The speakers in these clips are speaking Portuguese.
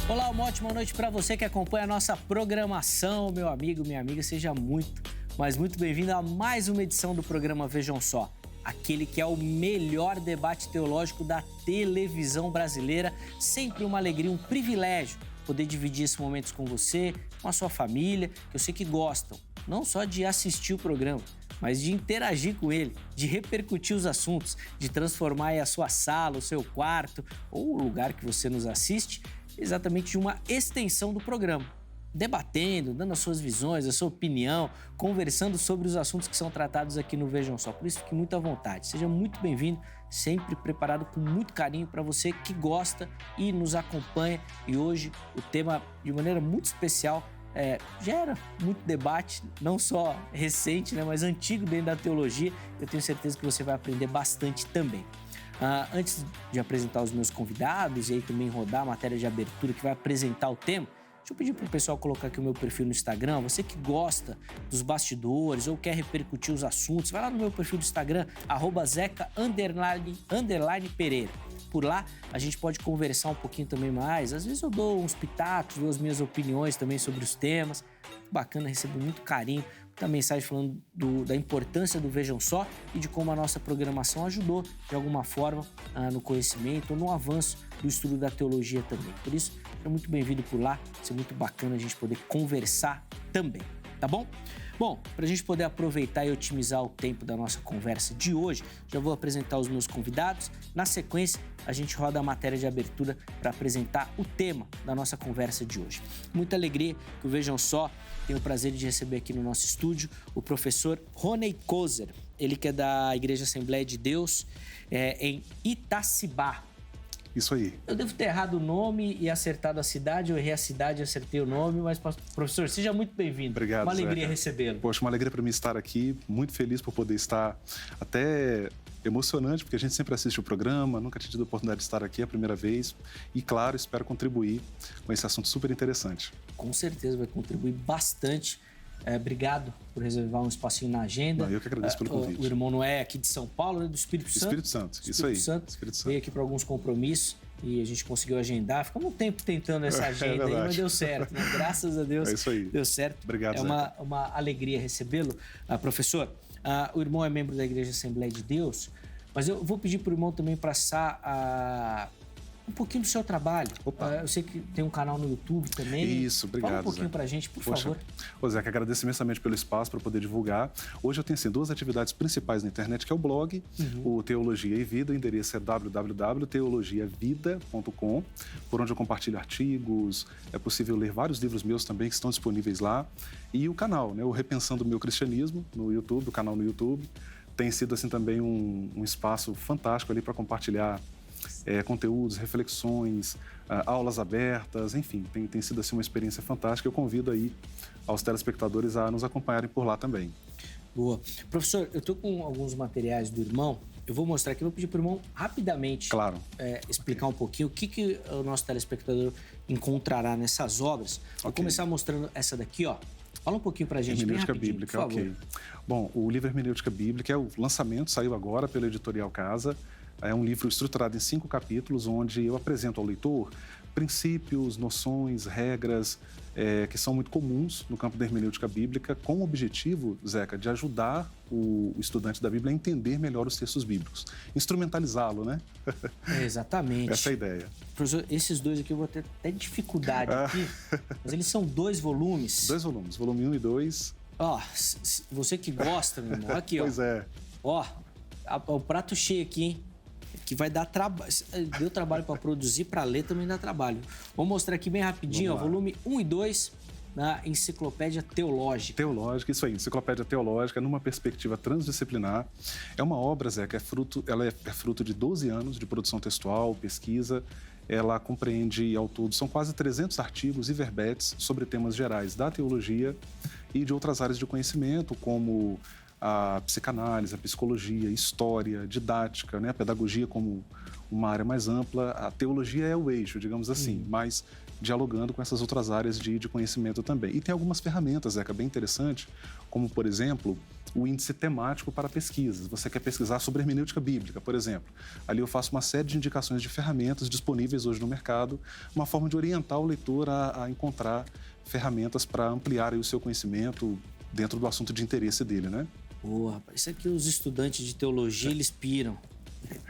Olá, uma ótima noite para você que acompanha a nossa programação. Meu amigo, minha amiga, seja muito, mas muito bem-vindo a mais uma edição do programa Vejam Só. Aquele que é o melhor debate teológico da televisão brasileira. Sempre uma alegria, um privilégio poder dividir esses momentos com você, com a sua família, que eu sei que gostam, não só de assistir o programa, mas de interagir com ele, de repercutir os assuntos, de transformar aí a sua sala, o seu quarto ou o lugar que você nos assiste, exatamente de uma extensão do programa. Debatendo, dando as suas visões, a sua opinião, conversando sobre os assuntos que são tratados aqui no Vejam Só. Por isso, fique muito à vontade. Seja muito bem-vindo, sempre preparado com muito carinho para você que gosta e nos acompanha. E hoje, o tema, de maneira muito especial, gera muito debate, não só recente, mas antigo dentro da teologia. Eu tenho certeza que você vai aprender bastante também. Antes de apresentar os meus convidados e aí também rodar a matéria de abertura que vai apresentar o tema, deixa eu pedir para o pessoal colocar aqui o meu perfil no Instagram. Você que gosta dos bastidores ou quer repercutir os assuntos, vai lá no meu perfil do Instagram, @zeca_Pereira. Por lá, a gente pode conversar um pouquinho também mais. Às vezes eu dou uns pitacos, dou as minhas opiniões também sobre os temas. Bacana, recebo muito carinho, muita mensagem falando da importância do Vejam Só e de como a nossa programação ajudou, de alguma forma, no conhecimento ou no avanço do estudo da teologia também. Por isso, seja muito bem-vindo por lá. Vai ser muito bacana a gente poder conversar também, tá bom? Bom, para a gente poder aproveitar e otimizar o tempo da nossa conversa de hoje, já vou apresentar os meus convidados. Na sequência, a gente roda a matéria de abertura para apresentar o tema da nossa conversa de hoje. Muita alegria que o Vejam Só tenho o prazer de receber aqui no nosso estúdio o professor Rony Kozer. Ele que é da Igreja Assembleia de Deus em Itacibá. Isso aí. Eu devo ter errado o nome e acertado a cidade, eu errei a cidade e acertei o nome, mas, professor, seja muito bem-vindo. Obrigado, uma alegria Zeca. recebê-lo. Poxa, uma alegria para mim estar aqui, muito feliz por poder estar, até emocionante, porque a gente sempre assiste o programa, nunca tinha tido a oportunidade de estar aqui a primeira vez e, claro, espero contribuir com esse assunto super interessante. Com certeza vai contribuir bastante. Obrigado por reservar um espacinho na agenda. Eu que agradeço pelo convite. O irmão Noé aqui de São Paulo, do Espírito Santo. Espírito Santo, isso aí. Espírito Santo. Veio aqui para alguns compromissos e a gente conseguiu agendar. Ficamos um tempo tentando essa agenda aí, mas deu certo, né? Graças a Deus, isso aí. Deu certo. Obrigado, uma alegria recebê-lo. Professor, o irmão é membro da Igreja Assembleia de Deus, mas eu vou pedir para o irmão também passar um pouquinho do seu trabalho. Eu sei que tem um canal no YouTube também. Isso, obrigado. Fala um pouquinho pra gente, por favor. Ô, Zeca, agradeço imensamente pelo espaço para poder divulgar. Hoje eu tenho assim, duas atividades principais na internet, que é o blog, o Teologia e Vida. O endereço é www.teologiavida.com, por onde eu compartilho artigos. É possível ler vários livros meus também que estão disponíveis lá. E o canal, o Repensando o Meu Cristianismo, no YouTube, o canal no YouTube. Tem sido assim também um espaço fantástico ali para compartilhar conteúdos, reflexões, aulas abertas, enfim, tem sido assim uma experiência fantástica. Eu convido aí aos telespectadores a nos acompanharem por lá também. Boa. Professor, eu estou com alguns materiais do irmão, eu vou mostrar aqui, vou pedir para o irmão rapidamente explicar um pouquinho o que o nosso telespectador encontrará nessas obras. Vou começar mostrando essa daqui, ó. Fala um pouquinho pra gente, Hermenêutica bem Bíblica, por favor. ok. Bom, o livro Hermenêutica Bíblica é o lançamento, saiu agora pela Editorial Casa. É um livro estruturado em 5 capítulos, onde eu apresento ao leitor princípios, noções, regras que são muito comuns no campo da hermenêutica bíblica, com o objetivo, Zeca, de ajudar o estudante da Bíblia a entender melhor os textos bíblicos. Instrumentalizá-lo, né? Exatamente. Essa é a ideia. Professor, esses dois aqui eu vou ter até dificuldade aqui, mas eles são 2 volumes. 2 volumes, volume 1 e 2. Ó, você que gosta, meu irmão, aqui, ó. Pois é. Ó, o prato cheio aqui, hein? Que vai dar trabalho. Deu trabalho para produzir, para ler também dá trabalho. Vou mostrar aqui bem rapidinho, ó, volume 1 e 2 na Enciclopédia Teológica. Teológica, isso aí, Enciclopédia Teológica, numa perspectiva transdisciplinar. É uma obra, Zé, que ela é fruto de 12 anos de produção textual, pesquisa. Ela compreende, ao todo, são quase 300 artigos e verbetes sobre temas gerais da teologia e de outras áreas de conhecimento, como a psicanálise, a psicologia, história, didática, a pedagogia como uma área mais ampla. A teologia é o eixo, digamos assim, mas dialogando com essas outras áreas de conhecimento também. E tem algumas ferramentas, Zeca, bem interessante, como, por exemplo, o índice temático para pesquisas. Você quer pesquisar sobre hermenêutica bíblica, por exemplo. Ali eu faço uma série de indicações de ferramentas disponíveis hoje no mercado, uma forma de orientar o leitor a encontrar ferramentas para ampliar aí o seu conhecimento dentro do assunto de interesse dele, né? Boa, rapaz. Isso aqui os estudantes de teologia, eles piram.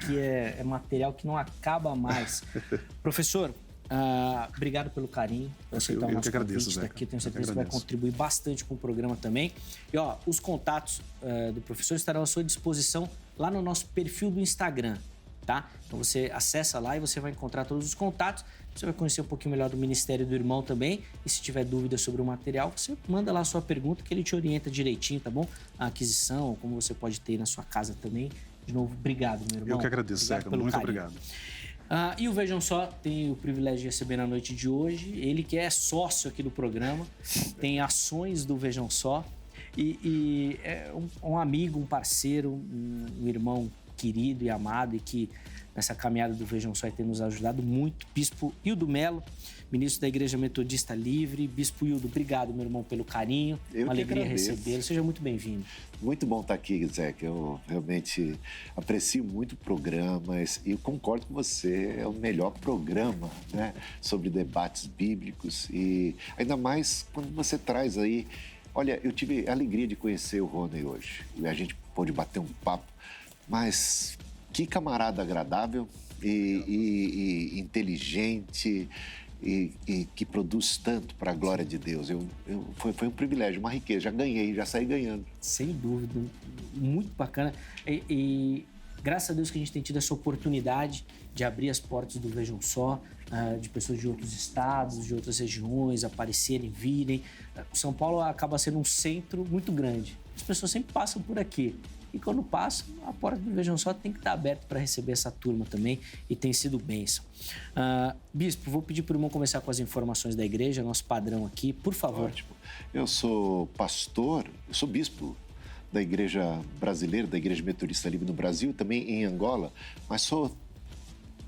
Que é material que não acaba mais. Professor, obrigado pelo carinho, por aceitar o nosso convite daqui. Tenho certeza que vai contribuir bastante com o programa também. E os contatos do professor estarão à sua disposição lá no nosso perfil do Instagram, tá? Então você acessa lá e você vai encontrar todos os contatos. Você vai conhecer um pouquinho melhor do Ministério do Irmão também. E se tiver dúvidas sobre o material, você manda lá a sua pergunta que ele te orienta direitinho, tá bom? A aquisição, como você pode ter na sua casa também. De novo, obrigado, meu irmão. Eu que agradeço, Zeca. Muito obrigado. E o Vejam Só tem o privilégio de receber na noite de hoje. Ele que é sócio aqui do programa, tem ações do Vejam Só. E é um amigo, um parceiro, um irmão querido e amado e que nessa caminhada do Vejam Só tem nos ajudado muito. Bispo Hildo Melo, ministro da Igreja Metodista Livre. Bispo Hildo, obrigado, meu irmão, pelo carinho. Uma alegria recebê-lo. Seja muito bem-vindo. Muito bom estar aqui, Zé, que eu realmente aprecio muito o programa e eu concordo com você, é o melhor programa, né, sobre debates bíblicos e ainda mais quando você traz aí... Olha, eu tive a alegria de conhecer o Rony hoje e a gente pôde bater um papo, mas que camarada agradável e inteligente... E que produz tanto para a glória de Deus. Foi um privilégio, uma riqueza. Já ganhei, já saí ganhando. Sem dúvida, muito bacana. E graças a Deus que a gente tem tido essa oportunidade de abrir as portas do Vejam Só, de pessoas de outros estados, de outras regiões aparecerem, virem. São Paulo acaba sendo um centro muito grande. As pessoas sempre passam por aqui. E quando passam, a porta do Vejam Só tem que estar aberta para receber essa turma também e tem sido bênção. Bispo, vou pedir para o irmão começar com as informações da igreja, nosso padrão aqui, por favor. Ótimo. Eu sou pastor, eu sou bispo da igreja brasileira, da Igreja Metodista Livre no Brasil, também em Angola, mas sou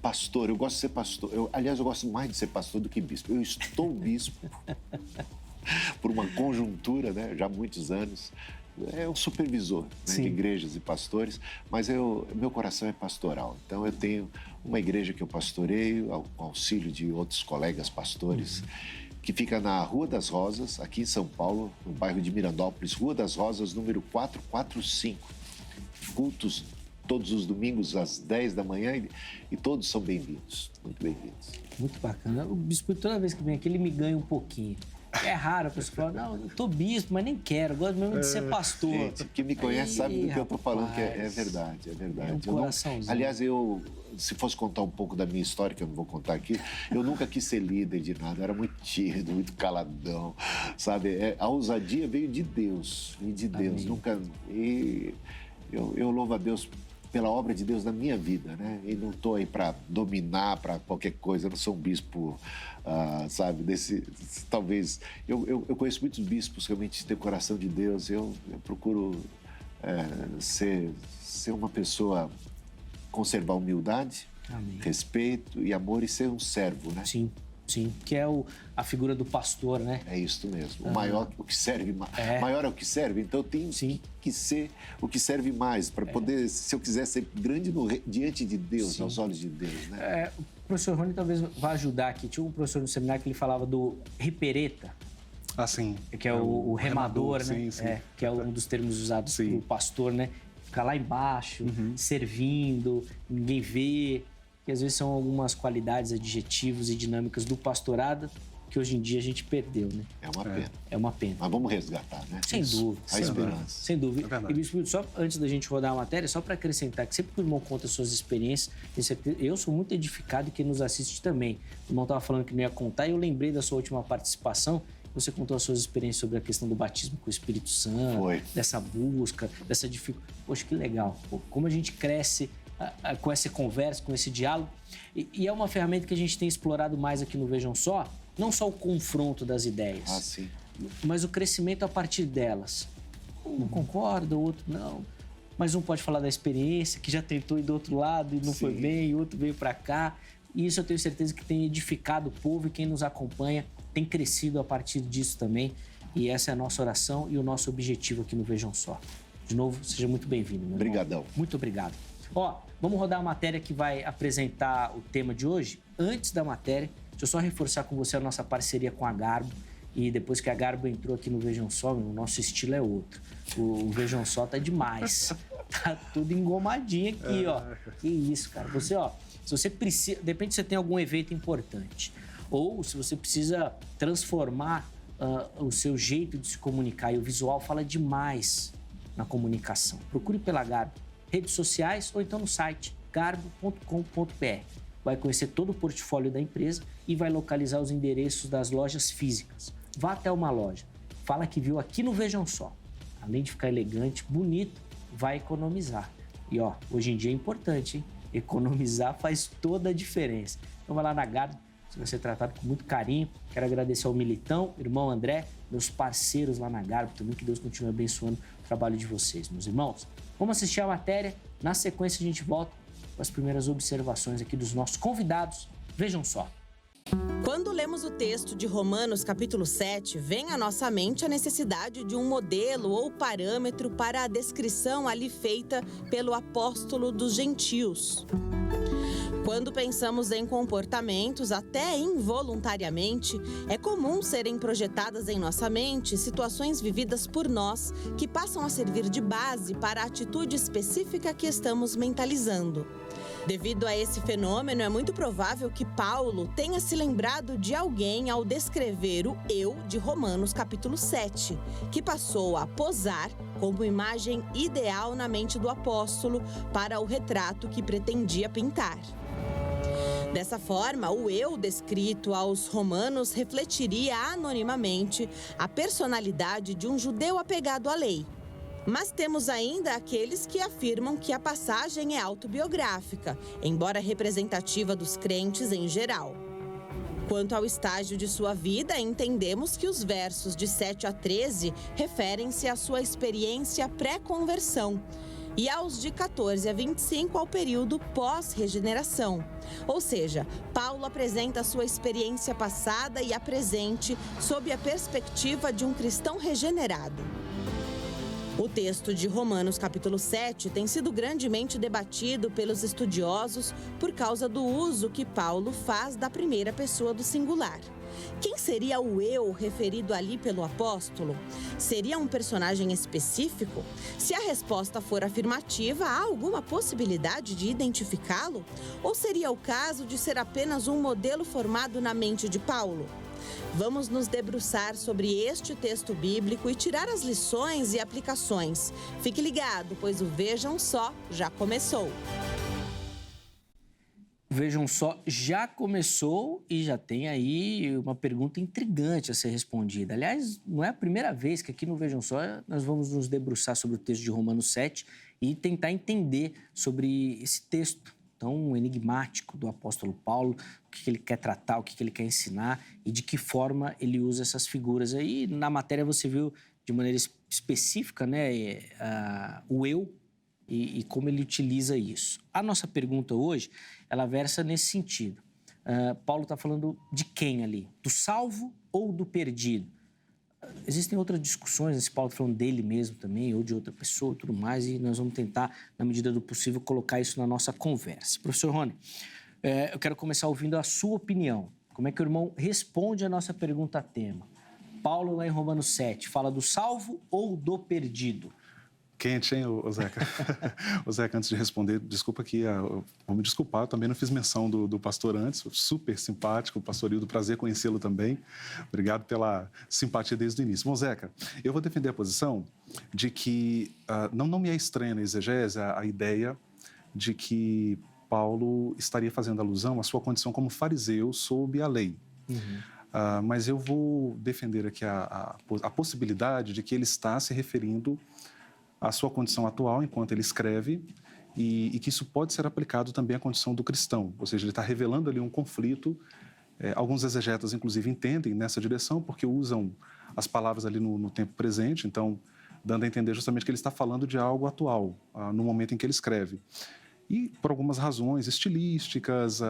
pastor, eu gosto de ser pastor. Aliás, eu gosto mais de ser pastor do que bispo. Eu estou bispo por uma conjuntura, né, já há muitos anos. É um supervisor, né, de igrejas e pastores, mas meu coração é pastoral. Então, eu tenho uma igreja que eu pastoreio, com auxílio de outros colegas pastores, que fica na Rua das Rosas, aqui em São Paulo, no bairro de Mirandópolis, Rua das Rosas, número 445. Cultos todos os domingos às 10 da manhã e todos são bem-vindos, muito bem-vindos. Muito bacana. O bispo, toda vez que vem aqui, ele me ganha um pouquinho. É raro a pessoa falar, não, eu tô bispo, mas nem quero, gosto mesmo de ser pastor. Gente, quem me conhece sabe do que eu tô falando, que é verdade, é verdade. É um coraçãozinho. Aliás, se fosse contar um pouco da minha história, que eu não vou contar aqui, eu nunca quis ser líder de nada, eu era muito tímido, muito caladão, sabe? A ousadia veio de Deus, nunca... E eu louvo a Deus pela obra de Deus na minha vida, né? E não estou aí para dominar, para qualquer coisa, eu não sou um bispo, sabe, talvez... Eu conheço muitos bispos que realmente têm o coração de Deus, eu procuro ser uma pessoa, conservar humildade, Amém. Respeito e amor e ser um servo, né? Sim. Sim, que é a figura do pastor, né? É isso mesmo. O maior, o que serve, maior é o que serve. Então eu tenho que ser o que serve mais para poder, se eu quiser ser grande diante de Deus, aos olhos de Deus, né? O professor Rony talvez vá ajudar aqui. Tinha um professor no seminário que ele falava do ripereta. Sim. Que é o remador, né? Sim. Que é um dos termos usados pelo pastor, né? Ficar lá embaixo, servindo, ninguém vê. Que às vezes são algumas qualidades, adjetivos e dinâmicas do pastorado que hoje em dia a gente perdeu, né? É uma pena. É uma pena. Mas vamos resgatar, né? Sem dúvida. A esperança. Sem dúvida. E, Bispo, só antes da gente rodar a matéria, só para acrescentar que sempre que o irmão conta suas experiências, tenho certeza, eu sou muito edificado e quem nos assiste também. O irmão estava falando que não ia contar e eu lembrei da sua última participação. Você contou as suas experiências sobre a questão do batismo com o Espírito Santo, dessa busca, dessa dificuldade. Poxa, que legal. Pô, como a gente cresce com essa conversa, com esse diálogo. E é uma ferramenta que a gente tem explorado mais aqui no Vejam Só, não só o confronto das ideias, mas o crescimento a partir delas. Um concorda, o outro não. Mas um pode falar da experiência, que já tentou ir do outro lado e não foi bem, e o outro veio para cá. E isso eu tenho certeza que tem edificado o povo e quem nos acompanha tem crescido a partir disso também. E essa é a nossa oração e o nosso objetivo aqui no Vejam Só. De novo, seja muito bem-vindo, meu irmão. Obrigadão. Muito obrigado. Ó, vamos rodar a matéria que vai apresentar o tema de hoje. Antes da matéria, deixa eu só reforçar com você a nossa parceria com a Garbo. E depois que a Garbo entrou aqui no Vejam Só, o nosso estilo é outro. O Vejam Só tá demais. Tá tudo engomadinho aqui, ó. Que isso, cara. Você, ó, se você precisa... De repente você tem algum evento importante. Ou se você precisa transformar o seu jeito de se comunicar. E o visual fala demais na comunicação. Procure pela Garbo, redes sociais ou então no site garbo.com.br. Vai conhecer todo o portfólio da empresa e vai localizar os endereços das lojas físicas. Vá até uma loja, fala que viu aqui no Vejam Só. Além de ficar elegante, bonito, vai economizar. E ó, hoje em dia é importante, hein? Economizar faz toda a diferença. Então vai lá na Garbo, você vai ser tratado com muito carinho. Quero agradecer ao Militão, irmão André, meus parceiros lá na Garbo também, que Deus continue abençoando o trabalho de vocês, meus irmãos. Vamos assistir a matéria, na sequência a gente volta com as primeiras observações aqui dos nossos convidados. Vejam só. Quando lemos o texto de Romanos capítulo 7, vem à nossa mente a necessidade de um modelo ou parâmetro para a descrição ali feita pelo apóstolo dos gentios. Quando pensamos em comportamentos, até involuntariamente, é comum serem projetadas em nossa mente situações vividas por nós que passam a servir de base para a atitude específica que estamos mentalizando. Devido a esse fenômeno, é muito provável que Paulo tenha se lembrado de alguém ao descrever o eu de Romanos capítulo 7, que passou a posar como imagem ideal na mente do apóstolo para o retrato que pretendia pintar. Dessa forma, o eu descrito aos romanos refletiria anonimamente a personalidade de um judeu apegado à lei. Mas temos ainda aqueles que afirmam que a passagem é autobiográfica, embora representativa dos crentes em geral. Quanto ao estágio de sua vida, entendemos que os versos de 7 a 13 referem-se à sua experiência pré-conversão, e aos de 14 a 25 ao período pós-regeneração. Ou seja, Paulo apresenta a sua experiência passada e a presente sob a perspectiva de um cristão regenerado. O texto de Romanos capítulo 7 tem sido grandemente debatido pelos estudiosos por causa do uso que Paulo faz da primeira pessoa do singular. Quem seria o eu referido ali pelo apóstolo? Seria um personagem específico? Se a resposta for afirmativa, há alguma possibilidade de identificá-lo? Ou seria o caso de ser apenas um modelo formado na mente de Paulo? Vamos nos debruçar sobre este texto bíblico e tirar as lições e aplicações. Fique ligado, pois o Vejam Só já começou. Vejam Só já começou e já tem aí uma pergunta intrigante a ser respondida. Aliás, não é a primeira vez que aqui no Vejam Só nós vamos nos debruçar sobre o texto de Romanos 7 e tentar entender sobre esse texto tão enigmático do apóstolo Paulo, o que ele quer tratar, o que ele quer ensinar e de que forma ele usa essas figuras. Aí na matéria você viu de maneira específica, né, o eu e como ele utiliza isso. A nossa pergunta hoje, ela versa nesse sentido. Paulo está falando de quem ali? Do salvo ou do perdido? Existem outras discussões, esse Paulo está falando dele mesmo também, ou de outra pessoa e tudo mais, e nós vamos tentar, na medida do possível, colocar isso na nossa conversa. Professor Rony, eu quero começar ouvindo a sua opinião. Como é que o irmão responde a nossa pergunta-tema? Paulo, lá em Romanos 7, fala do salvo ou do perdido? Quente, hein, ô Zeca? Ô Zeca, antes de responder, desculpa aqui, vou me desculpar, eu também não fiz menção do pastor antes, super simpático, o pastor Hildo, prazer conhecê-lo também. Obrigado pela simpatia desde o início. Bom, Zeca, eu vou defender a posição de que não me é estranha na exegese a ideia de que Paulo estaria fazendo alusão à sua condição como fariseu sob a lei. Uhum. Mas eu vou defender aqui a possibilidade de que ele está se referindo à sua condição atual enquanto ele escreve e que isso pode ser aplicado também à condição do cristão, ou seja, ele está revelando ali um conflito. Alguns exegetas, inclusive, entendem nessa direção porque usam as palavras ali no tempo presente, então dando a entender justamente que ele está falando de algo atual, no momento em que ele escreve. E por algumas razões estilísticas,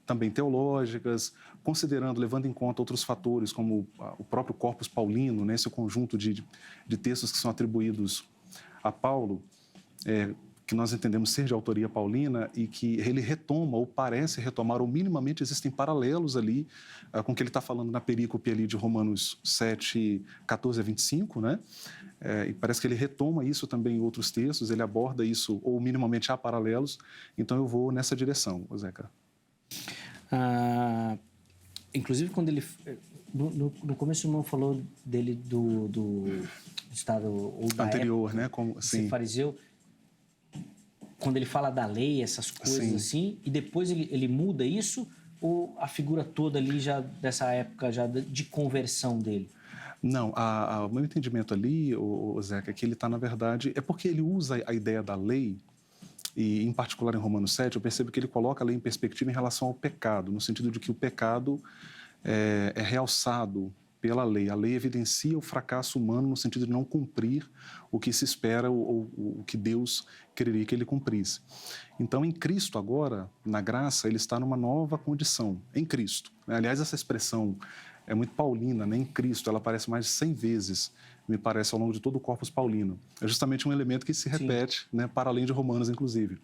também teológicas, considerando, levando em conta outros fatores, como o próprio corpus paulino, né, esse conjunto de textos que são atribuídos a Paulo, que nós entendemos ser de autoria paulina e que ele retoma, ou parece retomar, ou minimamente existem paralelos ali com o que ele está falando na perícope ali de Romanos 7, 14 a 25, né? E parece que ele retoma isso também em outros textos, ele aborda isso, ou minimamente há paralelos, então eu vou nessa direção, Zeca. Inclusive, quando ele... No começo o irmão falou dele do estado... Ou da anterior, época, né? Como, de ser fariseu... Quando ele fala da lei, essas coisas sim, assim, e depois ele muda isso, ou a figura toda ali já dessa época já de conversão dele? Não, o meu entendimento ali, o Zeca, é que ele está, na verdade... É porque ele usa a ideia da lei, e em particular em Romanos 7, eu percebo que ele coloca a lei em perspectiva em relação ao pecado, no sentido de que o pecado é realçado pela lei. A lei evidencia o fracasso humano no sentido de não cumprir o que se espera ou o que Deus quereria que ele cumprisse. Então, em Cristo agora, na graça, ele está numa nova condição, em Cristo. Aliás, essa expressão é muito paulina, né? Em Cristo, ela aparece mais de 100 vezes, me parece, ao longo de todo o corpus paulino. É justamente um elemento que se repete, né? Para além de Romanos, inclusive.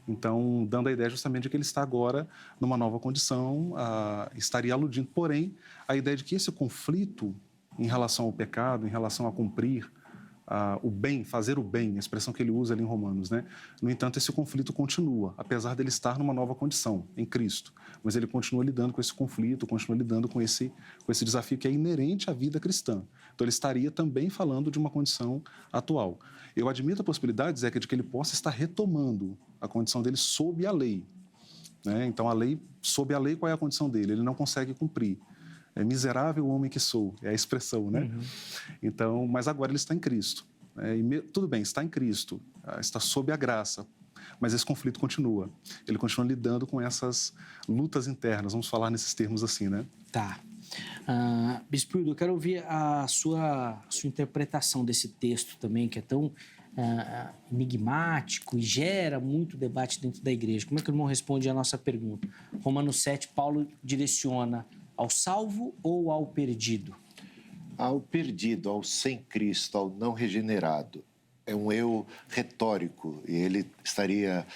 Então, dando a ideia justamente de que ele está agora numa nova condição, estaria aludindo, porém, a ideia de que esse conflito em relação ao pecado, em relação a cumprir o bem, fazer o bem, a expressão que ele usa ali em Romanos, né? No entanto, esse conflito continua, apesar dele estar numa nova condição, em Cristo. Mas ele continua lidando com esse conflito, continua lidando com esse desafio que é inerente à vida cristã. Então, ele estaria também falando de uma condição atual. Eu admito a possibilidade, Zeca, de que ele possa estar retomando a condição dele sob a lei, né? Então, sob a lei, qual é a condição dele? Ele não consegue cumprir. É miserável o homem que sou, é a expressão, né? Uhum. Então, mas agora ele está em Cristo. Tudo bem, está em Cristo, está sob a graça, mas esse conflito continua. Ele continua lidando com essas lutas internas, vamos falar nesses termos assim, né? Tá. Bispo Hildo, eu quero ouvir a sua interpretação desse texto também, que é tão enigmático e gera muito debate dentro da igreja. Como é que o irmão responde à nossa pergunta? Romanos 7, Paulo direciona ao salvo ou ao perdido? Ao perdido, ao sem Cristo, ao não regenerado. É um eu retórico e ele estaria,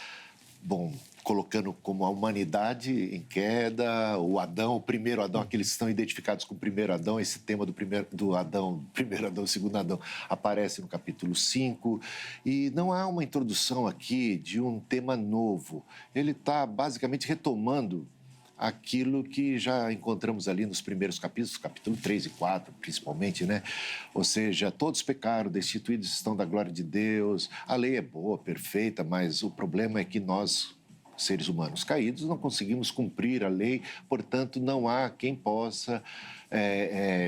colocando como a humanidade em queda, o primeiro Adão, aqueles que estão identificados com o primeiro Adão, esse tema do Adão, primeiro Adão, segundo Adão, aparece no capítulo 5, e não há uma introdução aqui de um tema novo. Ele está basicamente retomando aquilo que já encontramos ali nos primeiros capítulos, capítulo 3 e 4, principalmente, né? Ou seja, todos pecaram, destituídos estão da glória de Deus, a lei é boa, perfeita, mas o problema é que nós, seres humanos caídos, não conseguimos cumprir a lei, portanto, não há quem possa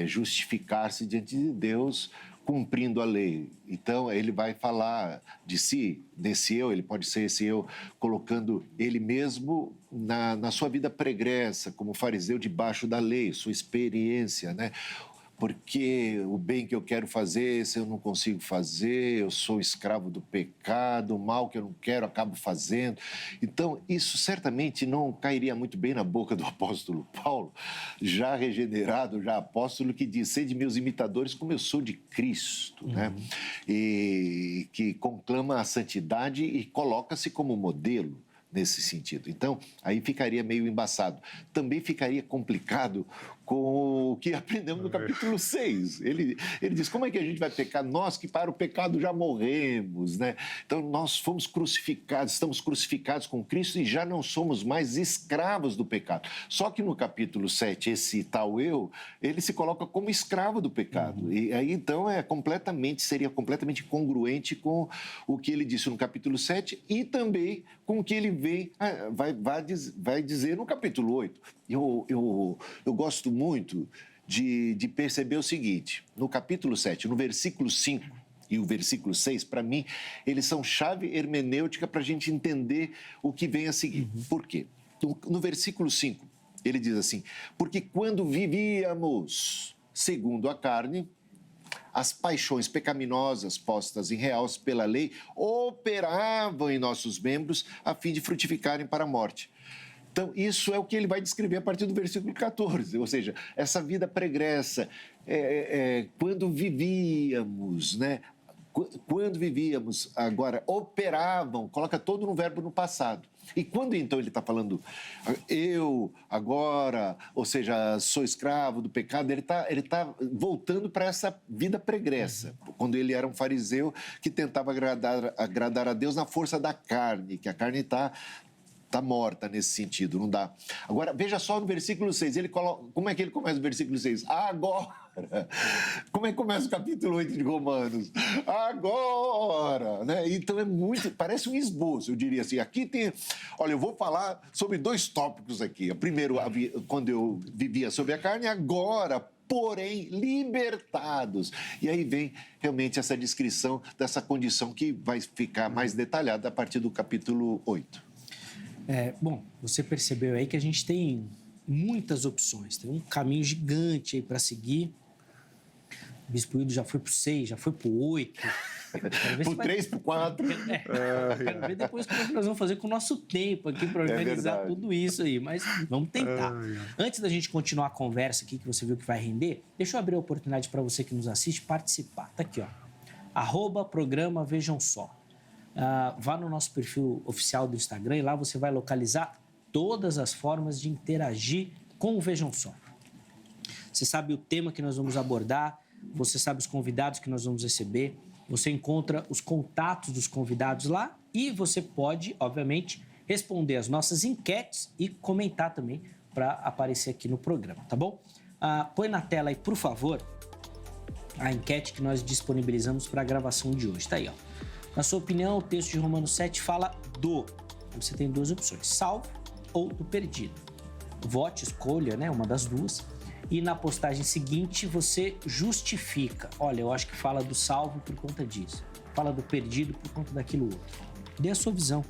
justificar-se diante de Deus cumprindo a lei. Então, ele vai falar de si, desse eu, ele pode ser esse eu, colocando ele mesmo na sua vida pregressa, como fariseu debaixo da lei, sua experiência, né? Porque o bem que eu quero fazer, se eu não consigo fazer, eu sou escravo do pecado, o mal que eu não quero, acabo fazendo. Então, isso certamente não cairia muito bem na boca do apóstolo Paulo, já regenerado, já apóstolo, que diz: sede meus imitadores como eu sou de Cristo, né? E que conclama a santidade e coloca-se como modelo nesse sentido. Então, aí ficaria meio embaçado. Também ficaria complicado com o que aprendemos no capítulo 6. Ele diz: como é que a gente vai pecar? Nós que para o pecado já morremos, né? Então, nós fomos crucificados, estamos crucificados com Cristo e já não somos mais escravos do pecado. Só que no capítulo 7, esse tal eu, ele se coloca como escravo do pecado. E aí, então, seria completamente congruente com o que ele disse no capítulo 7 e também com o que ele vai dizer no capítulo 8. Eu gosto muito de perceber o seguinte: no capítulo 7, no versículo 5 e o versículo 6, para mim, eles são chave hermenêutica para a gente entender o que vem a seguir. Por quê? No versículo 5, ele diz assim: porque quando vivíamos segundo a carne, as paixões pecaminosas postas em real pela lei operavam em nossos membros a fim de frutificarem para a morte. Então, isso é o que ele vai descrever a partir do versículo 14, ou seja, essa vida pregressa, quando vivíamos, né? quando vivíamos, agora operavam, coloca todo no verbo no passado. E quando então ele está falando eu, agora, ou seja, sou escravo do pecado, ele tá voltando para essa vida pregressa. Quando ele era um fariseu que tentava agradar a Deus na força da carne, que a carne está morta nesse sentido, não dá. Agora, veja só no versículo 6, como é que ele começa o versículo 6? Agora! Como é que começa o capítulo 8 de Romanos? Agora! Né? Então parece um esboço, eu diria assim. Aqui tem, olha, eu vou falar sobre 2 tópicos aqui. O primeiro, quando eu vivia sob a carne, agora, porém, libertados. E aí vem realmente essa descrição dessa condição que vai ficar mais detalhada a partir do capítulo 8. Bom, você percebeu aí que a gente tem muitas opções, tem um caminho gigante aí para seguir. O Bispo Hildo já foi pro 6, já foi pro 8. Pro 3, pro 4. Quero ver depois como é que nós vamos fazer com o nosso tempo aqui para organizar tudo isso aí, mas vamos tentar. Antes da gente continuar a conversa aqui, que você viu que vai render, deixa eu abrir a oportunidade para você que nos assiste participar. Tá aqui, ó. @programa Vejam Só. Vá no nosso perfil oficial do Instagram e lá você vai localizar todas as formas de interagir com o Vejam Só. Você sabe o tema que nós vamos abordar, você sabe os convidados que nós vamos receber, você encontra os contatos dos convidados lá e você pode, obviamente, responder as nossas enquetes e comentar também para aparecer aqui no programa, tá bom? Põe na tela aí, por favor, a enquete que nós disponibilizamos para a gravação de hoje. Tá aí, ó. Na sua opinião, o texto de Romanos 7 fala do... Você tem 2 opções, salvo ou do perdido. Vote, escolha, né, uma das duas. E na postagem seguinte, você justifica. Olha, eu acho que fala do salvo por conta disso. Fala do perdido por conta daquilo outro. Dê a sua visão.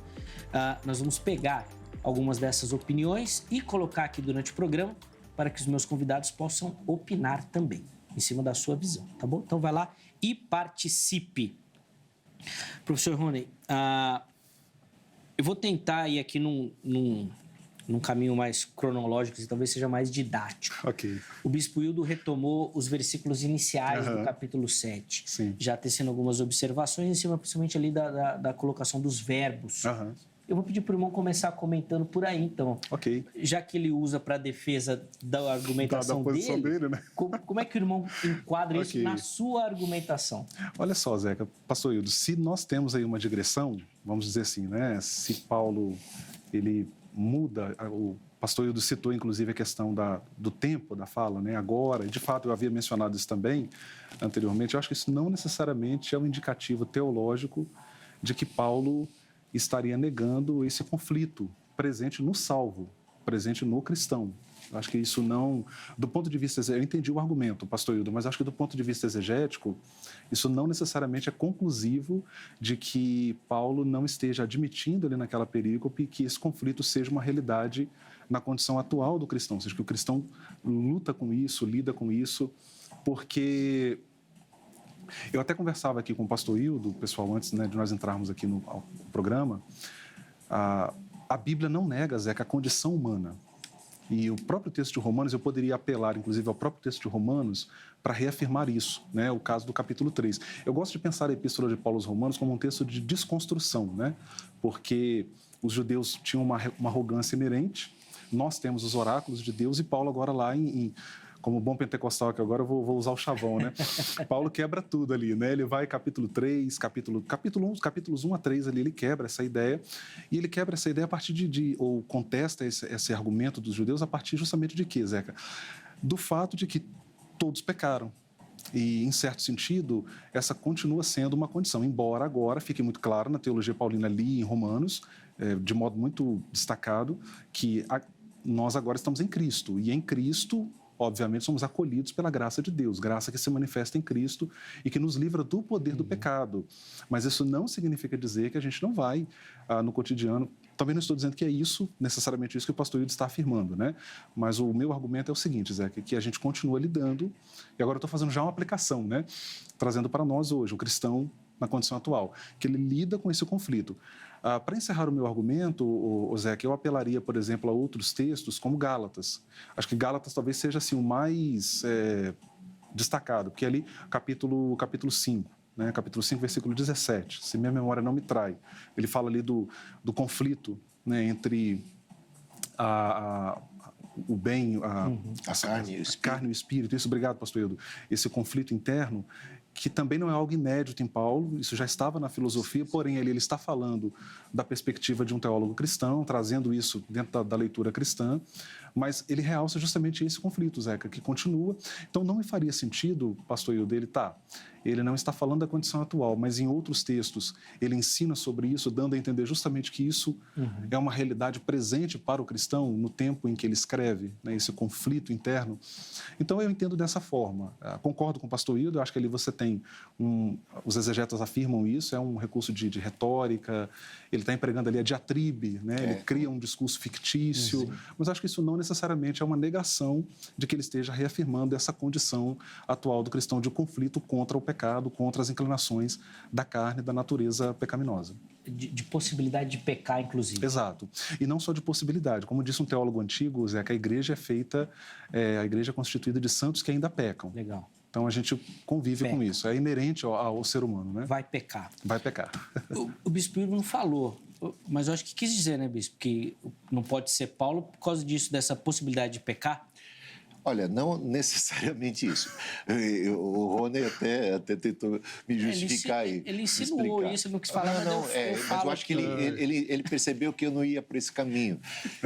Nós vamos pegar algumas dessas opiniões e colocar aqui durante o programa para que os meus convidados possam opinar também, em cima da sua visão, tá bom? Então vai lá e participe. Professor Rony, eu vou tentar ir aqui num caminho mais cronológico e talvez seja mais didático. Ok. O Bispo Hildo retomou os versículos iniciais do capítulo 7, Sim. já tecendo algumas observações em cima, principalmente ali da colocação dos verbos. Eu vou pedir para o irmão começar comentando por aí, então. Ok. Já que ele usa para a defesa da argumentação da posição dele, né? Como é que o irmão enquadra isso na sua argumentação? Olha só, Zeca, pastor Hildo, se nós temos aí uma digressão, vamos dizer assim, né? Se Paulo, ele muda, o pastor Hildo citou inclusive a questão do tempo da fala, né? Agora, e de fato eu havia mencionado isso também anteriormente, eu acho que isso não necessariamente é um indicativo teológico de que Paulo estaria negando esse conflito presente no salvo, presente no cristão. Acho que isso não... Do ponto de vista... Eu entendi o argumento, pastor Hildo, mas acho que do ponto de vista exegético, isso não necessariamente é conclusivo de que Paulo não esteja admitindo ali naquela perícope que esse conflito seja uma realidade na condição atual do cristão, ou seja, que o cristão luta com isso, lida com isso, porque... Eu até conversava aqui com o pastor Hildo, pessoal, antes, né, de nós entrarmos aqui no programa, a Bíblia não nega, Zeca, a condição humana. E o próprio texto de Romanos, eu poderia apelar, inclusive, ao próprio texto de Romanos para reafirmar isso, né? O caso do capítulo 3. Eu gosto de pensar a Epístola de Paulo aos Romanos como um texto de desconstrução, né? Porque os judeus tinham uma arrogância inerente, nós temos os oráculos de Deus e Paulo agora lá como bom pentecostal, que agora eu vou usar o chavão, né? Paulo quebra tudo ali, né? Ele vai capítulo 3, capítulo 1, capítulos 1 a 3 ali, ele quebra essa ideia. E ele quebra essa ideia a partir ou contesta esse argumento dos judeus a partir justamente de quê, Zeca? Do fato de que todos pecaram. E, em certo sentido, essa continua sendo uma condição, embora agora fique muito claro na teologia paulina ali em Romanos, de modo muito destacado, que nós agora estamos em Cristo. E em Cristo... obviamente, somos acolhidos pela graça de Deus, graça que se manifesta em Cristo e que nos livra do poder do pecado. Mas isso não significa dizer que a gente não vai, no cotidiano... Também não estou dizendo que é isso, necessariamente isso que o pastor Hildo está afirmando, né? Mas o meu argumento é o seguinte, Zé, que a gente continua lidando, e agora eu estou fazendo já uma aplicação, né? Trazendo para nós hoje, o cristão na condição atual, que ele lida com esse conflito. Para encerrar o meu argumento, Zé, que eu apelaria, por exemplo, a outros textos como Gálatas. Acho que Gálatas talvez seja assim, o mais destacado, porque ali, capítulo 5, né, capítulo 5, versículo 17, se minha memória não me trai. Ele fala ali do conflito, né, entre o bem, a carne e o espírito. Carne e o espírito. Isso, obrigado, pastor Ildo. Esse conflito interno, que também não é algo inédito em Paulo, isso já estava na filosofia, porém ele está falando da perspectiva de um teólogo cristão, trazendo isso dentro da leitura cristã, mas ele realça justamente esse conflito, Zeca, que continua. Então não me faria sentido, pastor Ildo, ele não está falando da condição atual, mas em outros textos ele ensina sobre isso, dando a entender justamente que isso é uma realidade presente para o cristão no tempo em que ele escreve, né, esse conflito interno. Então eu entendo dessa forma. Concordo com o pastor Ildo, eu acho que ali você tem os exegetas afirmam isso, é um recurso de retórica, ele está empregando ali a diatribe, né, ele cria um discurso fictício, mas acho que isso não necessariamente é uma negação de que ele esteja reafirmando essa condição atual do cristão de conflito contra o pecado, contra as inclinações da carne, da natureza pecaminosa. De possibilidade de pecar, inclusive. Exato. E não só de possibilidade. Como disse um teólogo antigo, Zé, que a igreja a igreja é constituída de santos que ainda pecam. Legal. Então a gente convive com isso. É inerente ao ser humano, né? Vai pecar. Vai pecar. O bispo não falou, mas eu acho que quis dizer, né, bispo, que não pode ser Paulo por causa disso, dessa possibilidade de pecar? Olha, não necessariamente isso. O Rony até tentou me justificar aí. Ele insinuou isso, eu não quis falar, mas eu acho que ele percebeu que eu não ia por esse caminho.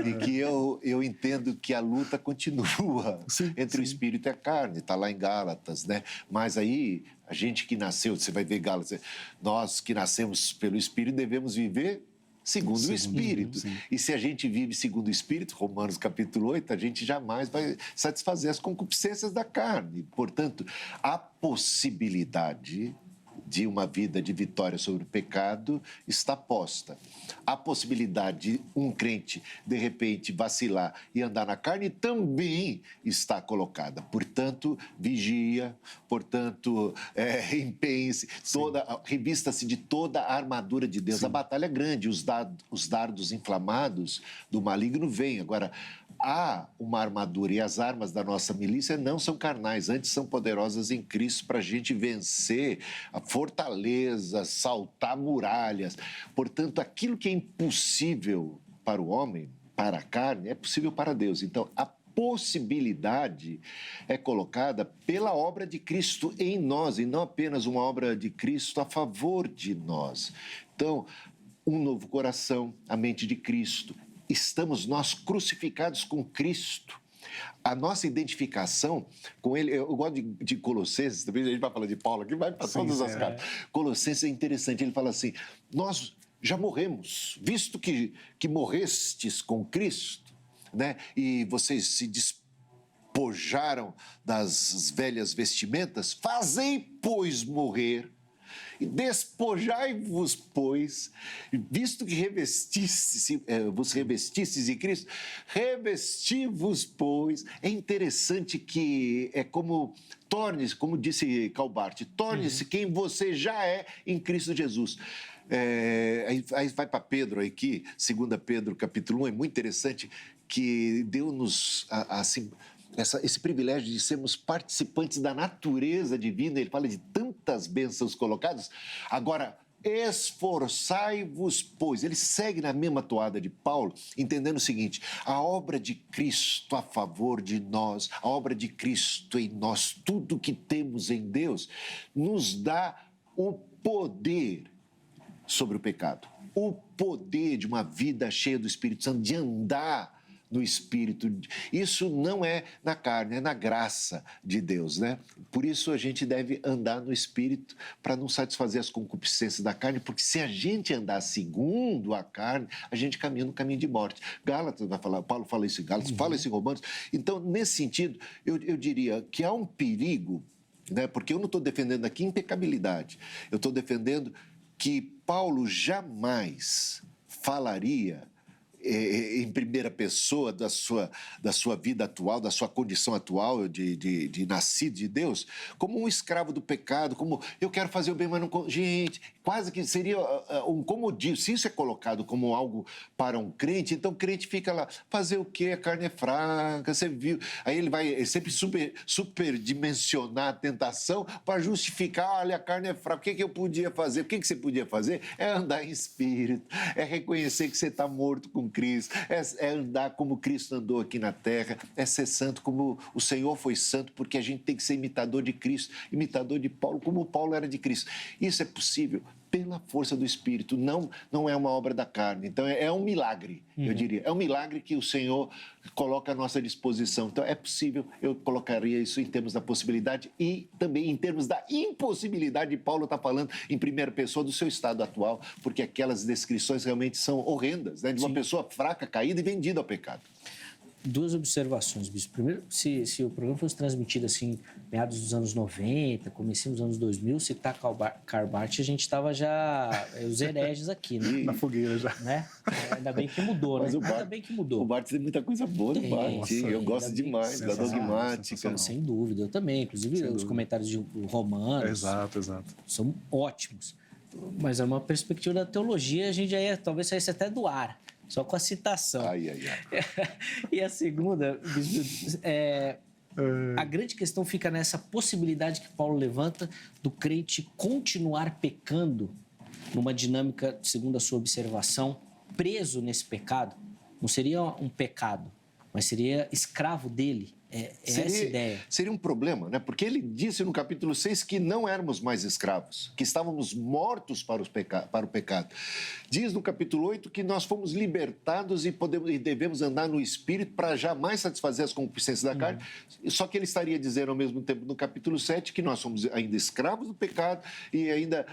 E que eu entendo que a luta continua entre o espírito e a carne. Está lá em Gálatas, né? Mas aí, a gente que nasceu, você vai ver Gálatas, nós que nascemos pelo espírito devemos viver segundo o Espírito. E se a gente vive segundo o Espírito, Romanos capítulo 8, a gente jamais vai satisfazer as concupiscências da carne. Portanto, a possibilidade de uma vida de vitória sobre o pecado está posta. A possibilidade de um crente, de repente, vacilar e andar na carne também está colocada. Portanto, vigia, portanto, empenhe-se, revista-se de toda a armadura de Deus. Sim. A batalha é grande, os dardos inflamados do maligno vêm. Agora, há uma armadura e as armas da nossa milícia não são carnais, antes são poderosas em Cristo para a gente vencer a fortaleza, saltar muralhas. Portanto, aquilo que é impossível para o homem, para a carne, é possível para Deus. Então, a possibilidade é colocada pela obra de Cristo em nós e não apenas uma obra de Cristo a favor de nós. Então, um novo coração, a mente de Cristo. Estamos nós crucificados com Cristo. A nossa identificação com Ele... Eu gosto de Colossenses, também a gente vai falar de Paulo aqui, vai para todas as cartas. Colossenses é interessante, ele fala assim, nós já morremos, visto que morrestes com Cristo, né? E vocês se despojaram das velhas vestimentas, fazei, pois, morrer... E despojai-vos, pois, visto que vos revestistes em Cristo, revesti-vos, pois. É interessante que é como torne-se, como disse Calbart, torne-se quem você já é em Cristo Jesus. Aí vai para Pedro aqui, 2 Pedro capítulo 1, é muito interessante que deu-nos assim... esse privilégio de sermos participantes da natureza divina, ele fala de tantas bênçãos colocadas. Agora, esforçai-vos, pois. Ele segue na mesma toada de Paulo, entendendo o seguinte, a obra de Cristo a favor de nós, a obra de Cristo em nós, tudo que temos em Deus, nos dá o poder sobre o pecado, o poder de uma vida cheia do Espírito Santo, de andar no Espírito. Isso não é na carne, é na graça de Deus, né? Por isso a gente deve andar no Espírito para não satisfazer as concupiscências da carne, porque se a gente andar segundo a carne, a gente caminha no caminho de morte. Gálatas vai falar, Paulo fala isso em Gálatas, fala isso em Romanos. Então, nesse sentido, eu diria que há um perigo, né? Porque eu não estou defendendo aqui impecabilidade, eu estou defendendo que Paulo jamais falaria em primeira pessoa da sua vida atual, da sua condição atual de nascido de Deus, como um escravo do pecado, como eu quero fazer o bem, mas não... Gente, quase que seria um comodismo. Se isso é colocado como algo para um crente, então o crente fica lá, fazer o quê? A carne é fraca, você viu? Aí ele vai sempre superdimensionar a tentação para justificar, olha, a carne é fraca, o que eu podia fazer? O que você podia fazer? É andar em espírito, é reconhecer que você está morto com Cristo, é andar como Cristo andou aqui na terra, é ser santo como o Senhor foi santo, porque a gente tem que ser imitador de Cristo, imitador de Paulo, como Paulo era de Cristo. Isso é possível pela força do Espírito, não é uma obra da carne. Então, é um milagre, eu diria. É um milagre que o Senhor coloca à nossa disposição. Então, é possível, eu colocaria isso em termos da possibilidade e também em termos da impossibilidade. Paulo está falando em primeira pessoa do seu estado atual, porque aquelas descrições realmente são horrendas, né? De uma pessoa fraca, caída e vendida ao pecado. Duas observações, Bispo. Primeiro, se o programa fosse transmitido assim, meados dos anos 90, comecinho dos anos 2000, se tá Karl Barth, a gente estava já os hereges aqui, né? Na fogueira já. Né? Ainda bem que mudou, né? Ainda bem que mudou. O Barth tem muita coisa boa no Barth. Eu gosto demais da dogmática. Sem dúvida, eu também. Inclusive, os comentários de Romanos. Exato. São ótimos. Mas é uma perspectiva da teologia, a gente já ia, talvez saísse até do ar. Só com a citação. Ai. E a segunda, a grande questão fica nessa possibilidade que Paulo levanta do crente continuar pecando numa dinâmica, segundo a sua observação, preso nesse pecado. Não seria um pecado, mas seria escravo dele. Essa ideia. Seria um problema, né? Porque ele disse no capítulo 6 que não éramos mais escravos, que estávamos mortos para o pecado. Diz no capítulo 8 que nós fomos libertados e devemos andar no Espírito para jamais satisfazer as concupiscências da carne. Só que ele estaria dizendo ao mesmo tempo no capítulo 7 que nós somos ainda escravos do pecado e ainda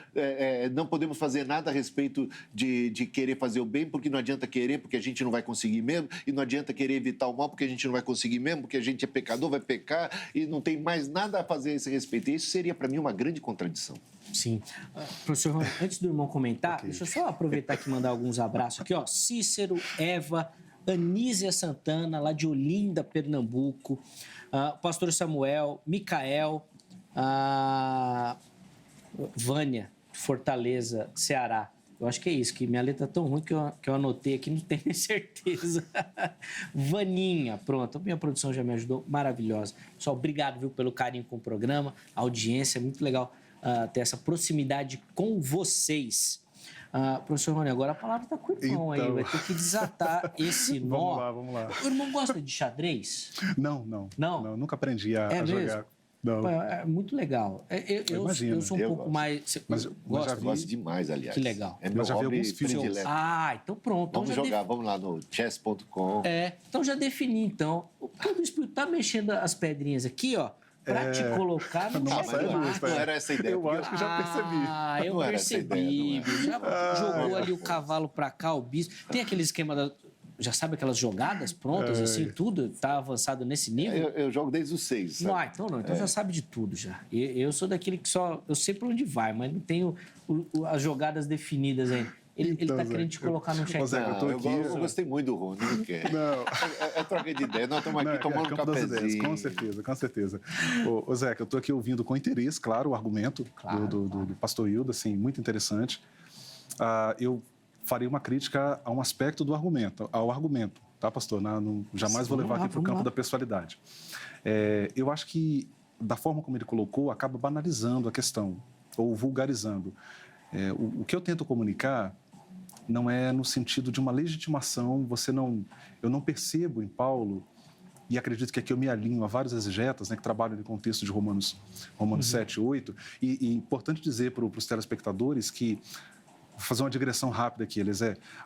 não podemos fazer nada a respeito de querer fazer o bem, porque não adianta querer, porque a gente não vai conseguir mesmo, e não adianta querer evitar o mal, porque a gente não vai conseguir mesmo, porque a gente é pecador, vai pecar e não tem mais nada a fazer a esse respeito. E isso seria, para mim, uma grande contradição. Sim. Professor Rony, antes do irmão comentar, deixa eu só aproveitar aqui e mandar alguns abraços aqui, ó. Cícero, Eva, Anísia Santana, lá de Olinda, Pernambuco, Pastor Samuel, Micael, Vânia, Fortaleza, Ceará. Eu acho que é isso, que minha letra é tão ruim que eu anotei aqui, não tenho nem certeza. Vaninha, pronto, a minha produção já me ajudou, maravilhosa. Pessoal, obrigado, viu, pelo carinho com o programa, a audiência, é muito legal ter essa proximidade com vocês. Professor Rony, agora a palavra está com o irmão aí, vai ter que desatar esse nó. Vamos lá. O irmão gosta de xadrez? Não, nunca aprendi a jogar. Não. É muito legal. Eu sou um pouco mais... Mas eu gosto demais, aliás. Que legal. É meu hobby predileto. Então pronto. Vamos jogar, vamos lá no chess.com. Então já defini, então. Porque o Espírito está mexendo as pedrinhas aqui, ó, para te colocar no checkmate. Não era essa a ideia. Eu acho que já percebi. Eu percebi. Já jogou ali o cavalo para cá, o bispo. Tem aquele esquema da... Já sabe aquelas jogadas prontas, assim, tudo? Tá avançado nesse nível? Eu jogo desde os 6, sabe? Então já sabe de tudo, já. Eu sou daquele que só... Eu sei para onde vai, mas não tenho as jogadas definidas ainda. Ele tá querendo te colocar no check. Eu gostei muito do Rony, não quer. Não. É troca de ideia. Nós estamos aqui tomando um cafezinho. Com certeza. Ô, Zeca, eu estou aqui ouvindo com interesse, claro, o argumento do pastor Hilda, assim, muito interessante. Eu farei uma crítica a um aspecto do argumento, tá, pastor? Jamais vou levar aqui para o campo da pessoalidade. Eu acho que, da forma como ele colocou, acaba banalizando a questão, ou vulgarizando. O que eu tento comunicar não é no sentido de uma legitimação, eu não percebo em Paulo, e acredito que aqui eu me alinho a vários exegetas, né, que trabalham no contexto de Romanos 7, 8, e é importante dizer para os telespectadores que, vou fazer uma digressão rápida aqui,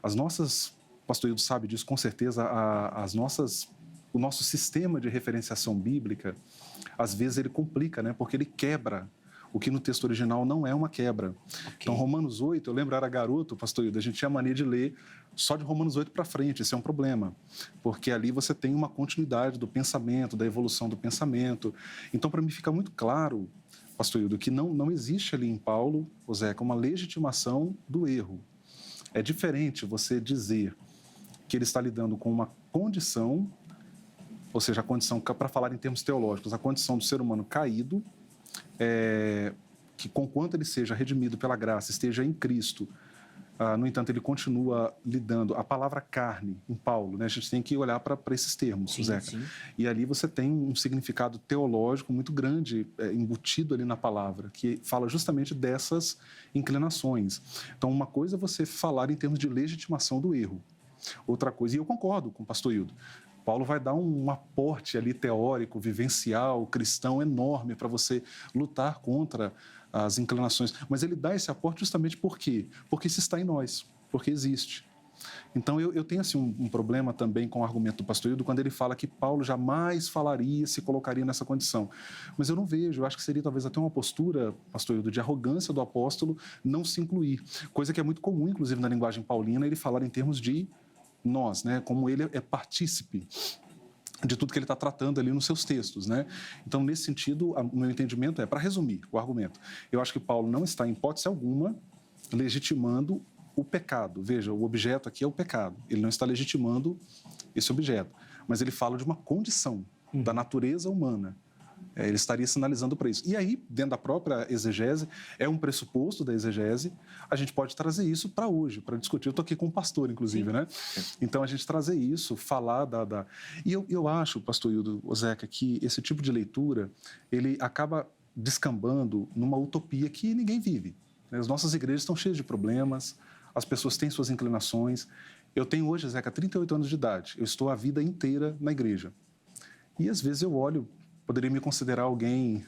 as nossas, o pastor Hildo sabe disso com certeza, o nosso sistema de referenciação bíblica, às vezes ele complica, né, porque ele quebra o que no texto original não é uma quebra. Okay. Então, Romanos 8, eu lembro, eu era garoto, pastor Hildo, a gente tinha mania de ler só de Romanos 8 para frente, esse é um problema, porque ali você tem uma continuidade do pensamento, da evolução do pensamento. Então, para mim fica muito claro, pastor Hildo, que não existe ali em Paulo, Zeca, uma legitimação do erro. É diferente você dizer que ele está lidando com uma condição, ou seja, a condição, para falar em termos teológicos, a condição do ser humano caído, que conquanto ele seja redimido pela graça, esteja em Cristo, no entanto, ele continua lidando. A palavra carne, em Paulo, né? A gente tem que olhar para esses termos, sim, Zeca. Sim. E ali você tem um significado teológico muito grande, embutido ali na palavra, que fala justamente dessas inclinações. Então, uma coisa é você falar em termos de legitimação do erro. Outra coisa, e eu concordo com o pastor Hildo, Paulo vai dar um aporte ali teórico, vivencial, cristão enorme para você lutar contra as inclinações. Mas ele dá esse aporte justamente por quê? Porque isso está em nós, porque existe. Então, eu tenho assim, um problema também com o argumento do pastor Hildo quando ele fala que Paulo jamais falaria, se colocaria nessa condição. Mas eu não vejo, eu acho que seria talvez até uma postura, pastor Hildo, de arrogância do apóstolo não se incluir. Coisa que é muito comum, inclusive, na linguagem paulina, ele falar em termos de nós, né? Como ele é partícipe de tudo que ele está tratando ali nos seus textos, né? Então, nesse sentido, o meu entendimento para resumir o argumento, eu acho que Paulo não está, em hipótese alguma, legitimando o pecado. Veja, o objeto aqui é o pecado. Ele não está legitimando esse objeto, mas ele fala de uma condição da natureza humana. Ele estaria sinalizando para isso. E aí, dentro da própria exegese, é um pressuposto da exegese, a gente pode trazer isso para hoje, para discutir. Eu estou aqui com um pastor, inclusive, né? Então, a gente trazer isso, falar da... E eu acho, pastor Hildo, Zeca, que esse tipo de leitura, ele acaba descambando numa utopia que ninguém vive. As nossas igrejas estão cheias de problemas, as pessoas têm suas inclinações. Eu tenho hoje, Zeca, 38 anos de idade. Eu estou a vida inteira na igreja. E, às vezes, eu olho... Poderia me considerar alguém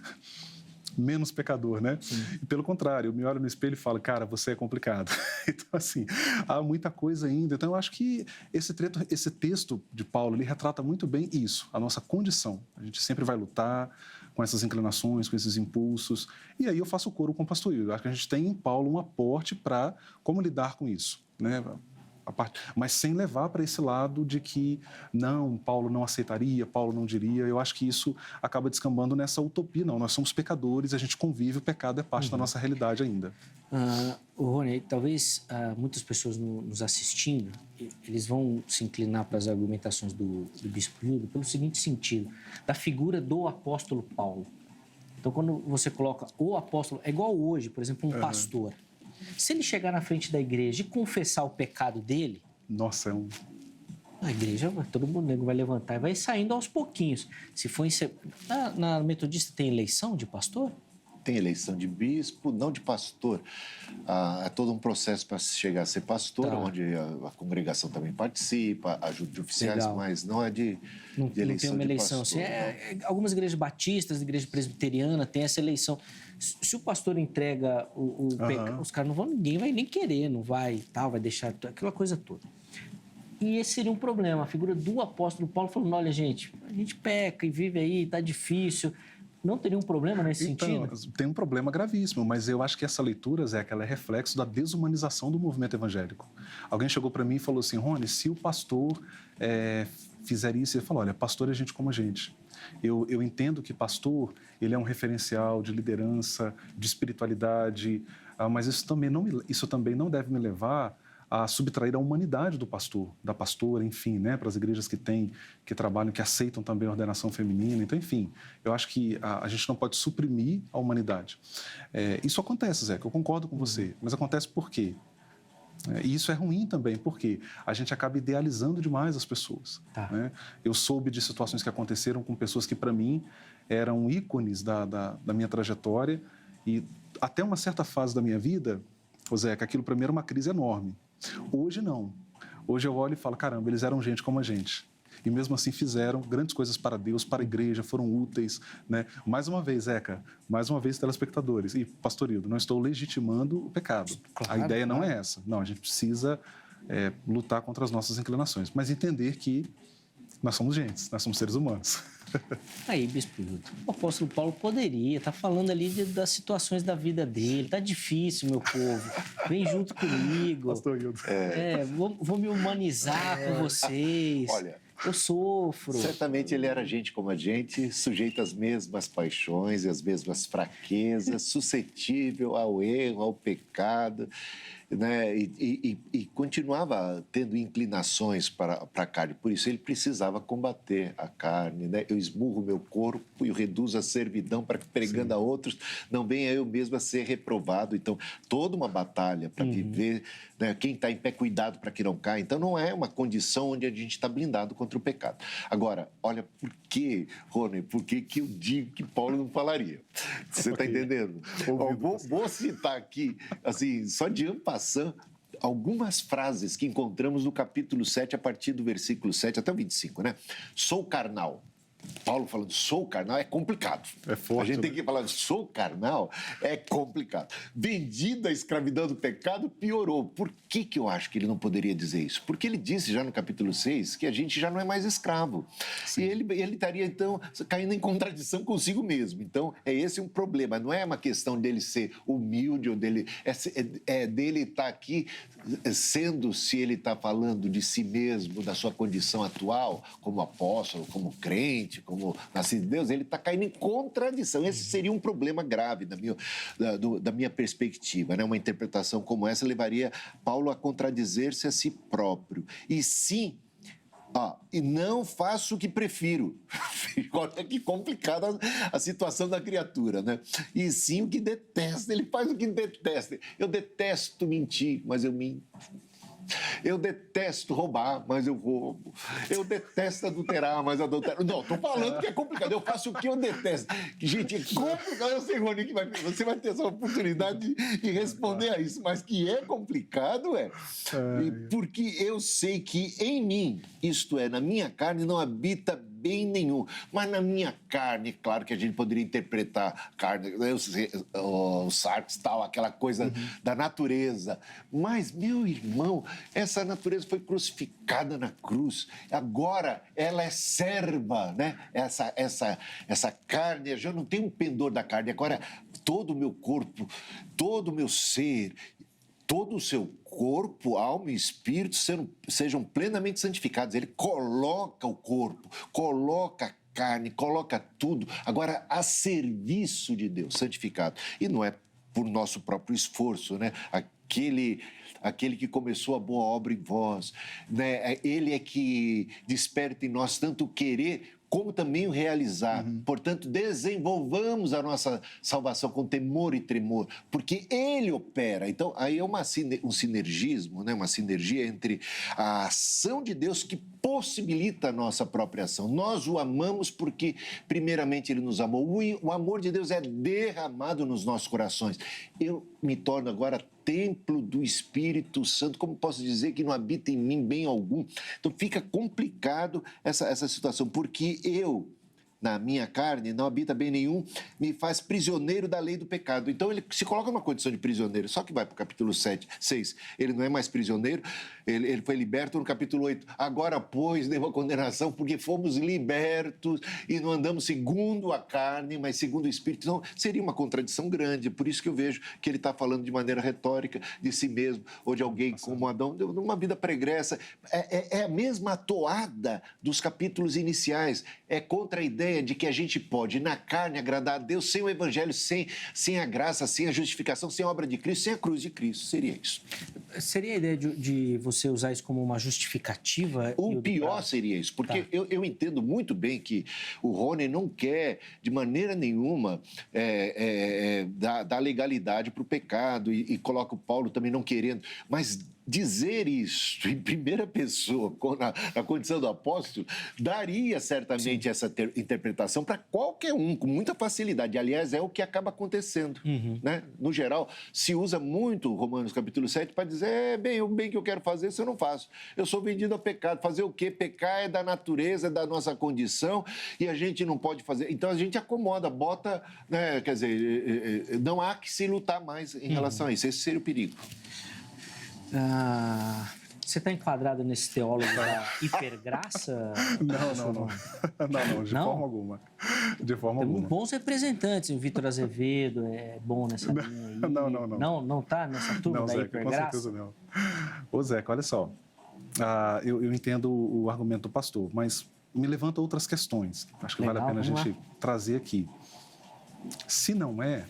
menos pecador, né? Sim. E pelo contrário, eu me olho no espelho e falo, cara, você é complicado. Então, assim, há muita coisa ainda. Então, eu acho que esse texto de Paulo, ele retrata muito bem isso, a nossa condição. A gente sempre vai lutar com essas inclinações, com esses impulsos. E aí eu faço coro com o pastor Hildo. Eu acho que a gente tem em Paulo um aporte para como lidar com isso, né? Mas sem levar para esse lado de que não, Paulo não aceitaria, Paulo não diria. Eu acho que isso acaba descambando nessa utopia. Não, nós somos pecadores, a gente convive, o pecado é parte da nossa realidade ainda. Rony, talvez muitas pessoas nos assistindo, eles vão se inclinar para as argumentações do Bispo Hildo pelo seguinte sentido, da figura do apóstolo Paulo. Então, quando você coloca o apóstolo, é igual hoje, por exemplo, um pastor. Se ele chegar na frente da igreja e confessar o pecado dele... Nossa, a igreja, todo mundo vai levantar e vai saindo aos pouquinhos. Se for na Metodista tem eleição de pastor? Tem eleição de bispo, não de pastor. É todo um processo para chegar a ser pastor, onde a congregação também participa, ajuda de oficiais, legal. Mas não é de eleição não tem uma eleição. de pastor. Algumas igrejas batistas, igreja presbiteriana, tem essa eleição. Se o pastor entrega o pecado, os caras não vão, ninguém vai nem querer, não vai, tal, vai deixar aquela coisa toda. E esse seria um problema. A figura do apóstolo Paulo falando, olha, gente, a gente peca e vive aí, tá difícil. Não teria um problema nesse sentido? Tem um problema gravíssimo, mas eu acho que essa leitura, Zé, ela é reflexo da desumanização do movimento evangélico. Alguém chegou para mim e falou assim, Rony, se o pastor fizer isso, ele falou, olha, pastor é gente como a gente. Eu entendo que pastor, ele é um referencial de liderança, de espiritualidade, mas isso também não deve me levar a subtrair a humanidade do pastor, da pastora, enfim, né, para as igrejas que trabalham, que aceitam também a ordenação feminina. Então, enfim, eu acho que a gente não pode suprimir a humanidade. Isso acontece, Zé, eu concordo com você, mas acontece por quê? E isso é ruim também, porque a gente acaba idealizando demais as pessoas. Tá. Né? Eu soube de situações que aconteceram com pessoas que, para mim, eram ícones da minha trajetória e até uma certa fase da minha vida, Zé, que aquilo para mim era uma crise enorme. Hoje não. Hoje eu olho e falo, caramba, eles eram gente como a gente. E mesmo assim fizeram grandes coisas para Deus, para a igreja, foram úteis. Né? Mais uma vez, Zeca, mais uma vez, telespectadores. E, pastor Hildo, não estou legitimando o pecado. Claro, a ideia não é essa. Não, a gente precisa lutar contra as nossas inclinações, mas entender que nós somos gente, nós somos seres humanos. Aí, Bispo Hildo, o apóstolo Paulo poderia estar falando ali das situações da vida dele. Tá difícil, meu povo. Vem junto comigo. Pastor Hildo. Vou me humanizar com vocês. Olha, eu sofro. Certamente ele era gente como a gente, sujeito às mesmas paixões e às mesmas fraquezas, suscetível ao erro, ao pecado. né, e continuava tendo inclinações para a carne. Por isso, ele precisava combater a carne. Né? Eu esmurro meu corpo e o reduzo à servidão para que, pregando a outros, não venha eu mesmo a ser reprovado. Então, toda uma batalha para viver, né? Quem está em pé, cuidado para que não caia. Então, não é uma condição onde a gente está blindado contra o pecado. Agora, olha, por que, Rony, por que eu digo que Paulo não falaria? Você está entendendo? Vou citar aqui, assim, só de en passant, algumas frases que encontramos no capítulo 7, a partir do versículo 7 até o 25, né? Sou carnal. Paulo falando sou carnal é complicado. É forte, a gente tem que falar sou carnal é complicado. Vendido à escravidão do pecado, piorou. Por que eu acho que ele não poderia dizer isso? Porque ele disse já no capítulo 6 que a gente já não é mais escravo. Sim. E ele estaria, então, caindo em contradição consigo mesmo. Então, é esse um problema. Não é uma questão dele ser humilde ou dele... É dele estar aqui sendo, se ele está falando de si mesmo, da sua condição atual, como apóstolo, como crente, como nascido de Deus, ele está caindo em contradição. Esse seria um problema grave da minha perspectiva. Né? Uma interpretação como essa levaria Paulo a contradizer-se a si próprio. E sim, e não faço o que prefiro. Olha que complicada a situação da criatura, né? E sim o que detesta. Ele faz o que detesta. Eu detesto mentir, mas eu minto. Eu detesto roubar, mas eu roubo. Eu detesto adulterar, mas adultero. Não, estou falando que é complicado. Eu faço o que eu detesto. Gente, é complicado. Eu sei, Rony, que você vai ter essa oportunidade de responder a isso, mas que é complicado, porque eu sei que em mim, isto é, na minha carne, não habita bem nenhum. Mas na minha carne, claro que a gente poderia interpretar carne, o Sartre, tal, aquela coisa da natureza. Mas, meu irmão, essa natureza foi crucificada na cruz. Agora ela é serva, né? Essa carne, eu já não tenho um pendor da carne. Agora todo o meu corpo, todo o meu ser, todo o seu corpo, alma e espírito sejam plenamente santificados. Ele coloca o corpo, coloca a carne, coloca tudo, agora a serviço de Deus, santificado. E não é por nosso próprio esforço, né? Aquele que começou a boa obra em vós, né? Ele é que desperta em nós tanto o querer como também o realizar. Portanto, desenvolvamos a nossa salvação com temor e tremor, porque Ele opera. Então, aí é um sinergismo, né? Uma sinergia entre a ação de Deus que possibilita a nossa própria ação. Nós o amamos porque, primeiramente, Ele nos amou. O amor de Deus é derramado nos nossos corações. Eu me torno agora templo do Espírito Santo. Como posso dizer que não habita em mim bem algum? Então fica complicado essa situação, porque eu, na minha carne, não habita bem nenhum, me faz prisioneiro da lei do pecado. Então ele se coloca numa condição de prisioneiro, só que vai para o capítulo 6, ele não é mais prisioneiro, ele foi liberto no capítulo 8. Agora, pois, devo a condenação, porque fomos libertos e não andamos segundo a carne, mas segundo o Espírito. Então, seria uma contradição grande. Por isso que eu vejo que ele está falando de maneira retórica de si mesmo, ou de alguém como Adão, numa vida pregressa. É a mesma toada dos capítulos iniciais. É contra a ideia de que a gente pode, na carne, agradar a Deus sem o Evangelho, sem a graça, sem a justificação, sem a obra de Cristo, sem a cruz de Cristo. Seria isso. Seria a ideia de você usar isso como uma justificativa? O pior seria isso, porque eu entendo muito bem que o Rony não quer, de maneira nenhuma, dar legalidade para o pecado e coloca o Paulo também não querendo, mas dizer isso em primeira pessoa, na condição do apóstolo, daria certamente essa interpretação para qualquer um, com muita facilidade. Aliás, é o que acaba acontecendo. Né? No geral, se usa muito Romanos capítulo 7 para dizer, o bem que eu quero fazer, isso eu não faço. Eu sou vendido ao pecado. Fazer o quê? Pecar é da natureza, é da nossa condição, e a gente não pode fazer. Então, a gente acomoda, bota, né? Quer dizer, não há que se lutar mais em relação a isso. Esse seria o perigo. Você está enquadrado nesse teólogo da hipergraça? Não, de forma alguma. De forma alguma. Bons representantes, o Vitor Azevedo é bom nessa linha aí. Não está nessa turma da hipergraça? Com certeza não. Ô, Zeca, olha só. Eu entendo o argumento do pastor, mas me levanta outras questões. Acho que vale a pena a gente trazer aqui. Se não é,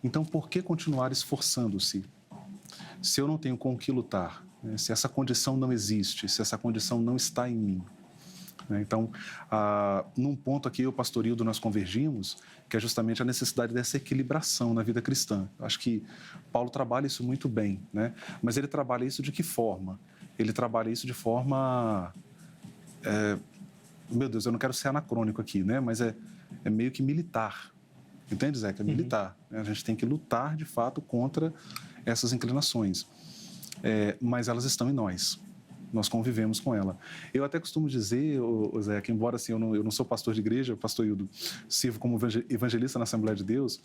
então por que continuar esforçando-se? se eu não tenho com o que lutar, né? Se essa condição não existe, se essa condição não está em mim. Então, num ponto aqui, eu e o pastor Hildo, nós convergimos, que é justamente a necessidade dessa equilibração na vida cristã. Eu acho que Paulo trabalha isso muito bem, né? Mas ele trabalha isso de que forma? Ele trabalha isso de forma... meu Deus, eu não quero ser anacrônico aqui, né? Mas é meio que militar. Entende, Zé? Que é militar. A gente tem que lutar, de fato, contra essas inclinações. Mas elas estão em nós. Nós convivemos com ela. Eu até costumo dizer, Zé, que embora assim, eu não sou pastor de igreja, pastor Hildo, sirvo como evangelista na Assembleia de Deus,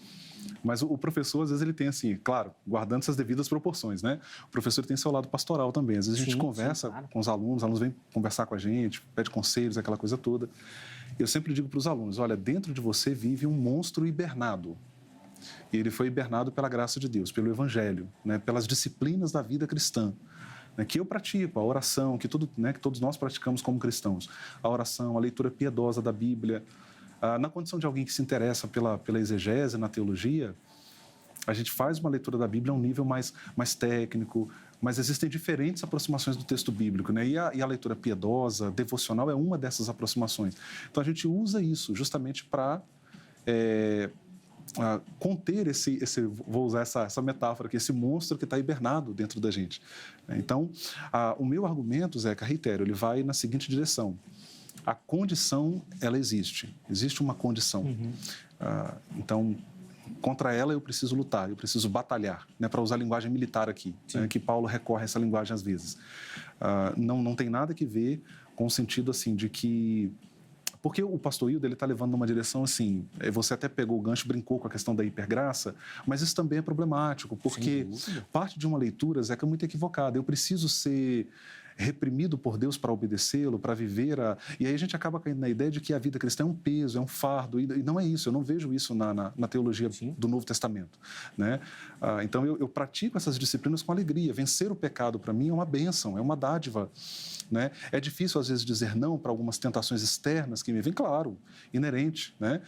mas o professor, às vezes, ele tem assim, claro, guardando essas devidas proporções, né? O professor tem seu lado pastoral também. Às vezes a gente conversa claro. Com os alunos vêm conversar com a gente, pede conselhos, aquela coisa toda. Eu sempre digo para os alunos, olha, dentro de você vive um monstro hibernado. E ele foi hibernado pela graça de Deus, pelo Evangelho, né? Pelas disciplinas da vida cristã. Que eu pratico, a oração, que todos nós praticamos como cristãos. A oração, a leitura piedosa da Bíblia. Na condição de alguém que se interessa pela exegese, na teologia, a gente faz uma leitura da Bíblia a um nível mais técnico, mas existem diferentes aproximações do texto bíblico, né? E a leitura piedosa, devocional, é uma dessas aproximações. Então, a gente usa isso justamente para... conter vou usar essa metáfora aqui, esse monstro que está hibernado dentro da gente. Então, o meu argumento, Zeca, reitero, ele vai na seguinte direção. A condição, ela existe uma condição. Então, contra ela eu preciso lutar, eu preciso batalhar, né, para usar a linguagem militar aqui, né, que Paulo recorre a essa linguagem às vezes. Não tem nada que ver com o sentido assim, de que... Porque o pastor Hildo está levando numa direção assim, você até pegou o gancho, brincou com a questão da hipergraça, mas isso também é problemático, porque parte de uma leitura, Zeca, é muito equivocada. Eu preciso ser reprimido por Deus para obedecê-lo, para viver E aí a gente acaba caindo na ideia de que a vida cristã é um peso, é um fardo, e não é isso, eu não vejo isso na teologia do Novo Testamento, né? Então eu pratico essas disciplinas com alegria. Vencer o pecado para mim é uma bênção, é uma dádiva, né? É difícil às vezes dizer não para algumas tentações externas que me vêm, claro, inerente, né?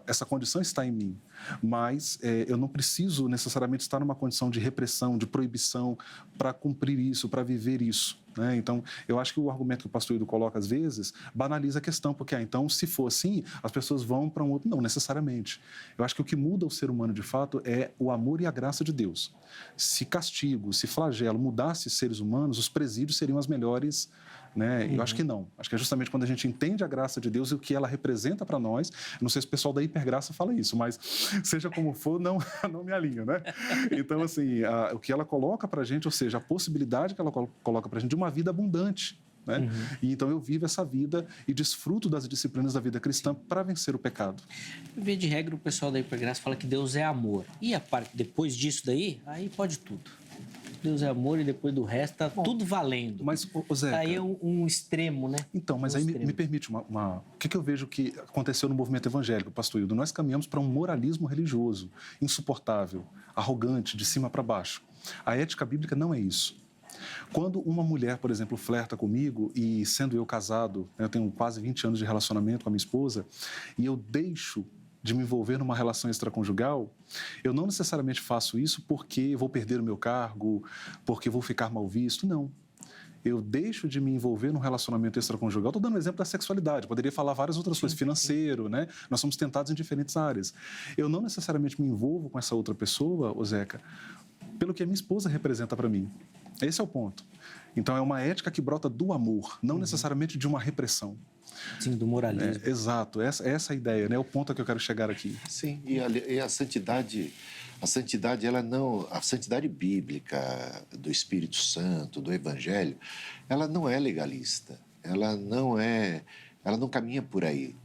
Essa condição está em mim, mas eu não preciso necessariamente estar numa condição de repressão, de proibição para cumprir isso, para viver isso, né? Então, eu acho que o argumento que o pastor Hildo coloca, às vezes, banaliza a questão, porque, então, se for assim, as pessoas vão para um outro... Não, necessariamente. Eu acho que o que muda o ser humano, de fato, é o amor e a graça de Deus. Se castigo, se flagelo mudasse seres humanos, os presídios seriam as melhores... Né? Eu acho que não. Acho que é justamente quando a gente entende a graça de Deus e o que ela representa para nós. Não sei se o pessoal da hipergraça fala isso, mas seja como for, não me alinha, né? Então, assim, o que ela coloca para a gente, ou seja, a possibilidade que ela coloca para a gente de uma vida abundante, né? E então eu vivo essa vida e desfruto das disciplinas da vida cristã para vencer o pecado. Via de regra, o pessoal da hipergraça fala que Deus é amor. E a parte depois disso daí, aí pode tudo. Deus é amor e depois do resto tá tudo valendo. Mas, Zeca, aí é um extremo, né? Então, mas aí me permite o que eu vejo que aconteceu no movimento evangélico, pastor Hildo? Nós caminhamos para um moralismo religioso insuportável, arrogante, de cima para baixo. A ética bíblica não é isso. Quando uma mulher, por exemplo, flerta comigo e sendo eu casado, eu tenho quase 20 anos de relacionamento com a minha esposa, e eu deixo de me envolver numa relação extraconjugal, eu não necessariamente faço isso porque vou perder o meu cargo, porque vou ficar mal visto, não. Eu deixo de me envolver num relacionamento extraconjugal. Estou dando um exemplo da sexualidade, poderia falar várias outras coisas, financeiro, né? Nós somos tentados em diferentes áreas. Eu não necessariamente me envolvo com essa outra pessoa, Zeca, pelo que a minha esposa representa para mim. Esse é o ponto. Então, é uma ética que brota do amor, não necessariamente de uma repressão. Sim, do moralismo. Exato, essa é a ideia, né? É o ponto a que eu quero chegar aqui. Sim, e a santidade, ela não, a santidade bíblica do Espírito Santo, do Evangelho, ela não é legalista, ela não caminha por aí,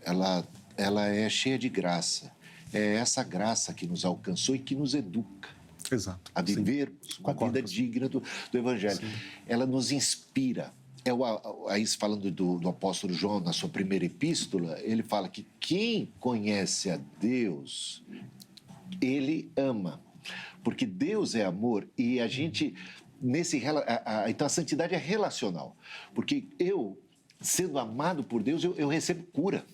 ela é cheia de graça, é essa graça que nos alcançou e que nos educa. Exato. A vivermos uma vida digna do Evangelho. Sim. Ela nos inspira. Aí, falando do apóstolo João, na sua primeira epístola, ele fala que quem conhece a Deus, ele ama. Porque Deus é amor e a gente, então a santidade é relacional. Porque eu sendo amado por Deus, eu recebo cura.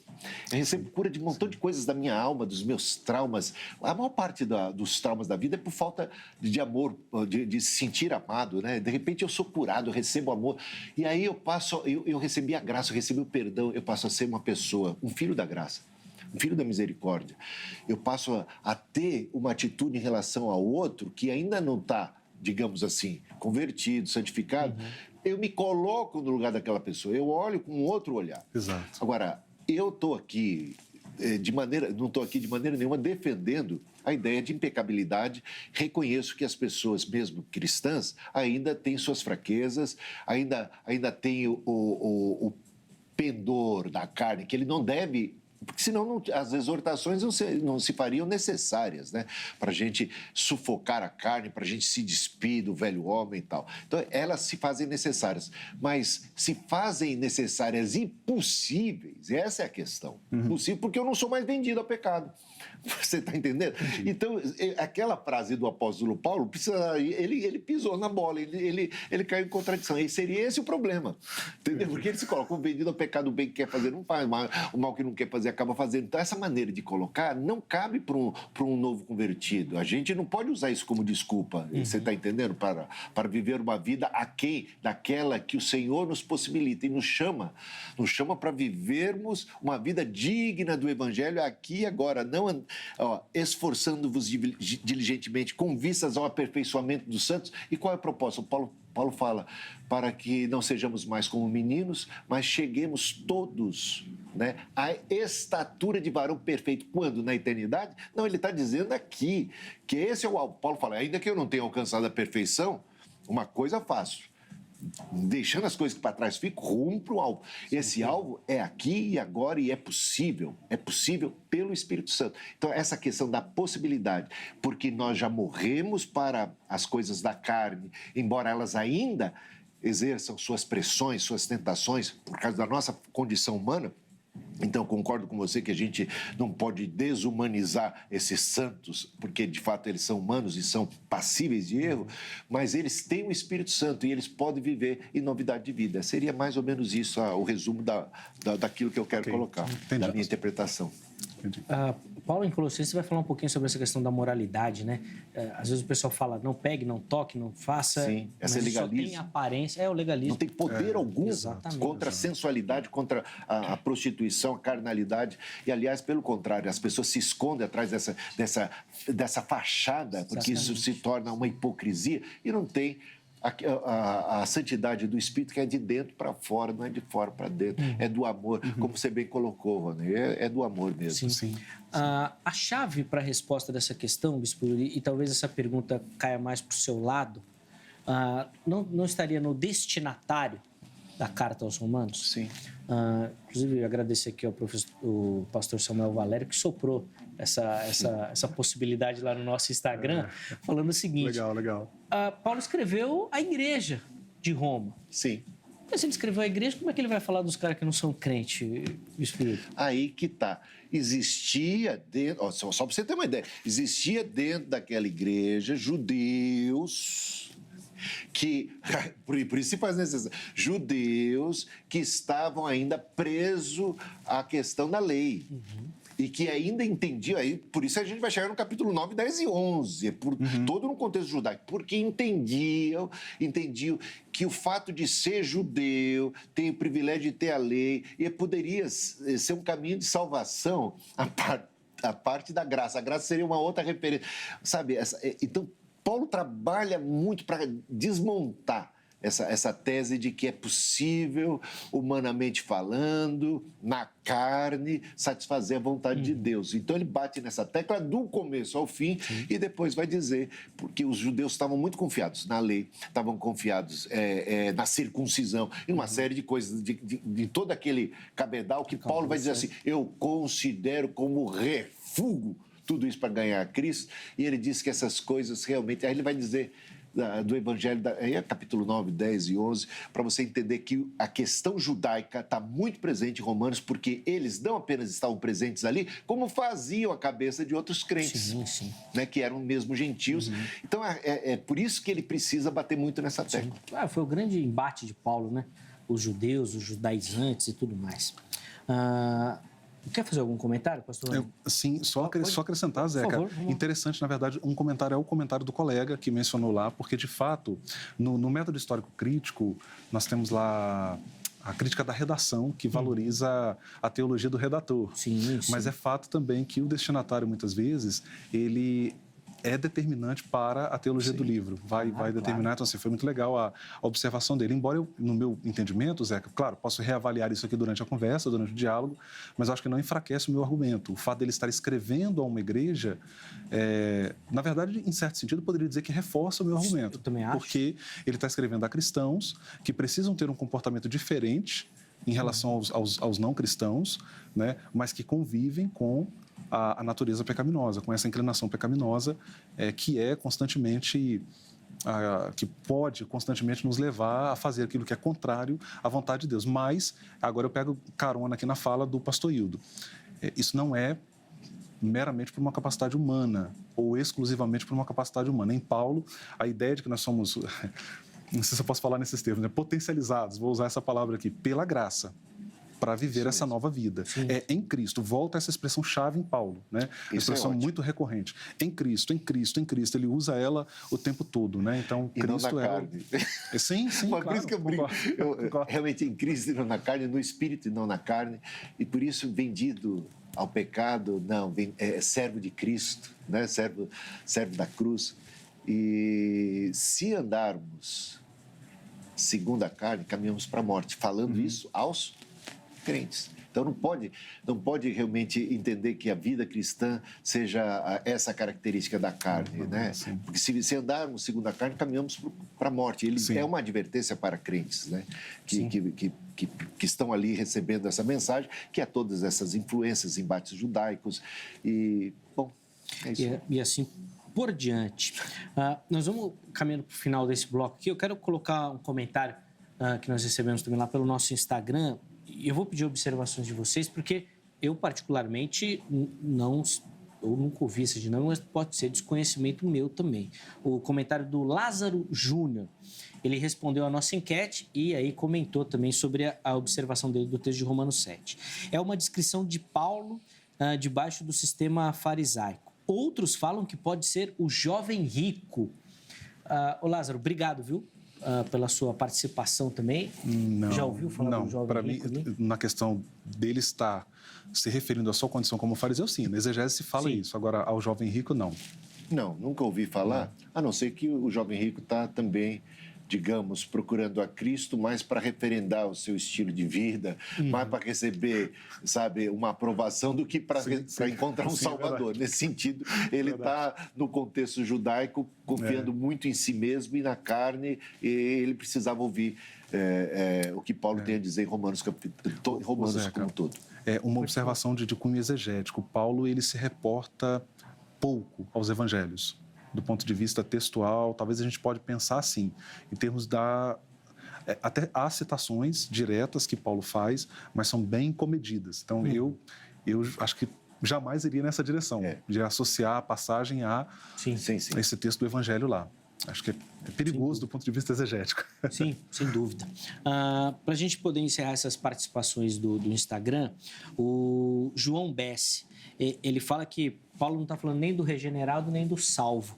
Eu recebo cura de um montão de coisas da minha alma, dos meus traumas. A maior parte dos traumas da vida é por falta de amor, de se sentir amado, né? De repente eu sou curado, eu recebo amor. E aí eu recebi a graça, eu recebi o perdão, eu passo a ser uma pessoa, um filho da graça, um filho da misericórdia. Eu passo a ter uma atitude em relação ao outro que ainda não está, digamos assim, convertido, santificado. Eu me coloco no lugar daquela pessoa, eu olho com outro olhar. Exato. Agora, eu estou aqui não estou aqui de maneira nenhuma defendendo a ideia de impecabilidade. Reconheço que as pessoas, mesmo cristãs, ainda têm suas fraquezas, ainda têm o pendor da carne, que ele não deve... Porque senão as exortações não se fariam necessárias, né? Para a gente sufocar a carne, para a gente se despir do velho homem e tal. Então, elas se fazem necessárias, mas se fazem necessárias e possíveis, essa é a questão. Possível porque eu não sou mais vendido ao pecado. Você está entendendo? Entendi. Então, aquela frase do apóstolo Paulo, ele pisou na bola, ele caiu em contradição. E seria esse o problema, entendeu? Porque ele se coloca, vendido ao pecado, o bem que quer fazer não faz, o mal que não quer fazer acaba fazendo. Então, essa maneira de colocar não cabe para um novo convertido. A gente não pode usar isso como desculpa, você está entendendo? Para viver uma vida aquém daquela que o Senhor nos possibilita e nos chama para vivermos uma vida digna do Evangelho aqui e agora, não esforçando-vos diligentemente com vistas ao aperfeiçoamento dos santos. E qual é a proposta? Paulo fala para que não sejamos mais como meninos, mas cheguemos todos, né, à estatura de varão perfeito. Quando? Na eternidade? Não, ele está dizendo aqui que esse é o alvo. Paulo fala, ainda que eu não tenha alcançado a perfeição, uma coisa faço. Deixando as coisas que para trás ficam, rumo para o alvo. Esse alvo é aqui e agora e é possível pelo Espírito Santo. Então, essa questão da possibilidade, porque nós já morremos para as coisas da carne, embora elas ainda exerçam suas pressões, suas tentações, por causa da nossa condição humana. Então, concordo com você que a gente não pode desumanizar esses santos, porque, de fato, eles são humanos e são passíveis de erro, mas eles têm o Espírito Santo e eles podem viver em novidade de vida. Seria mais ou menos isso o resumo daquilo que eu quero colocar, da minha interpretação. Paulo, em Colossenses, vai falar um pouquinho sobre essa questão da moralidade, né? Às vezes o pessoal fala, não pegue, não toque, não faça. Sim, essa é legalismo. Só tem aparência, é o legalismo. Não tem poder algum contra a exatamente. Sensualidade, contra a prostituição, a carnalidade. E, aliás, pelo contrário, as pessoas se escondem atrás dessa fachada, porque isso se torna uma hipocrisia e não tem a santidade do Espírito, que é de dentro para fora, não é de fora para dentro, é do amor, como você bem colocou, Rony, é do amor mesmo. Sim. A chave para a resposta dessa questão, Bispo, e talvez essa pergunta caia mais para o seu lado, não estaria no destinatário da carta aos Romanos? Sim. Inclusive, agradecer aqui ao o pastor Samuel Valério, que soprou essa possibilidade lá no nosso Instagram, falando o seguinte... Legal. Paulo escreveu a igreja de Roma. Sim. Mas se ele escreveu a igreja, como é que ele vai falar dos caras que não são crentes, Espírito? Aí que tá. Existia dentro... só para você ter uma ideia. Existia dentro daquela igreja judeus... por isso se faz necessário, judeus que estavam ainda presos à questão da lei. E que ainda entendiam, por isso a gente vai chegar no capítulo 9, 10 e 11, todo no contexto judaico, porque entendiam que o fato de ser judeu, tem o privilégio de ter a lei, e poderia ser um caminho de salvação a parte da graça. A graça seria uma outra referência, sabe? Então, Paulo trabalha muito para desmontar essa tese de que é possível, humanamente falando, na carne, satisfazer a vontade de Deus. Então, ele bate nessa tecla do começo ao fim e depois vai dizer, porque os judeus estavam muito confiados na lei, estavam confiados na circuncisão, em uma série de coisas, de todo aquele cabedal que Paulo vai dizer assim, eu considero como refúgio tudo isso para ganhar a Cristo, e ele diz que essas coisas realmente... Aí ele vai dizer do Evangelho, aí é capítulo 9, 10 e 11, para você entender que a questão judaica está muito presente em Romanos, porque eles não apenas estavam presentes ali, como faziam a cabeça de outros crentes, né, que eram mesmo gentios. Então, é por isso que ele precisa bater muito nessa tecla. Foi o grande embate de Paulo, né? os judeus, os judaizantes e tudo mais. Quer fazer algum comentário, pastor? Sim, só acrescentar, Zeca. Interessante, na verdade, um comentário é o comentário do colega que mencionou lá, porque, de fato, no método histórico crítico, nós temos lá a crítica da redação, que valoriza a teologia do redator. Sim. Mas é fato também que o destinatário, muitas vezes, ele é determinante para a teologia do livro. Vai determinar. Claro. Então, assim, foi muito legal a observação dele. Embora eu, no meu entendimento, Zeca, claro, posso reavaliar isso aqui durante a conversa, durante o diálogo, mas eu acho que não enfraquece o meu argumento. O fato dele estar escrevendo a uma igreja, na verdade, em certo sentido, poderia dizer que reforça o meu argumento. Eu também acho. Porque ele está escrevendo a cristãos que precisam ter um comportamento diferente em relação aos não cristãos, né, mas que convivem com a natureza pecaminosa, com essa inclinação pecaminosa que é constantemente, que pode constantemente nos levar a fazer aquilo que é contrário à vontade de Deus. Mas, agora eu pego carona aqui na fala do pastor Hildo. Isso não é meramente por uma capacidade humana ou exclusivamente por uma capacidade humana. Em Paulo, a ideia de que nós somos, não sei se eu posso falar nesses termos, potencializados, vou usar essa palavra aqui, pela graça, para viver essa nova vida. Sim. É em Cristo. Volta essa expressão-chave em Paulo, né? Uma expressão muito recorrente. Em Cristo, em Cristo, em Cristo. Ele usa ela o tempo todo, né? Então, e Cristo não na carne. Sim, Mas claro. por isso que eu brinco. Realmente em Cristo e não na carne, no Espírito e não na carne. E por isso, vendido ao pecado, não, é servo de Cristo, né? Servo da cruz. E se andarmos segundo a carne, caminhamos para a morte. Falando isso aos crentes. Então não pode realmente entender que a vida cristã seja essa característica da carne, né? Sim. Porque se andarmos segundo a carne, caminhamos para a morte. Ele é uma advertência para crentes, né? Que estão ali recebendo essa mensagem, que é todas essas influências, embates judaicos e, bom, é isso. E assim por diante. Nós vamos caminhando para o final desse bloco aqui. Eu quero colocar um comentário que nós recebemos também lá pelo nosso Instagram. Eu vou pedir observações de vocês, porque eu, particularmente, eu nunca ouvi essa dinâmica, mas pode ser desconhecimento meu também. O comentário do Lázaro Júnior, ele respondeu a nossa enquete e aí comentou também sobre a observação dele do texto de Romanos 7. É uma descrição de Paulo debaixo do sistema farisaico. Outros falam que pode ser o jovem rico. Ô Lázaro, obrigado, viu? Pela sua participação também. Não, já ouviu falar do jovem rico? Para mim, na questão dele estar se referindo à sua condição como fariseu, sim. Na exegese se fala isso. Agora, ao jovem rico, não. Não, nunca ouvi falar, a não ser que o jovem rico está também, digamos, procurando a Cristo mais para referendar o seu estilo de vida, mais para receber, sabe, uma aprovação do que para encontrar um Salvador. Nesse sentido, ele está no contexto judaico confiando muito em si mesmo e na carne, e ele precisava ouvir o que Paulo tem a dizer em Romanos como um todo. É uma observação de cunho exegético. Paulo, ele se reporta pouco aos evangelhos. Do ponto de vista textual, talvez a gente pode pensar assim, em termos da... Até há citações diretas que Paulo faz, mas são bem comedidas. Então, eu acho que jamais iria nessa direção, de associar a passagem a esse texto do Evangelho lá. Acho que é perigoso do ponto de vista exegético. Sim, sem dúvida. Para a gente poder encerrar essas participações do Instagram, o João Bessi, ele fala que Paulo não está falando nem do regenerado nem do salvo.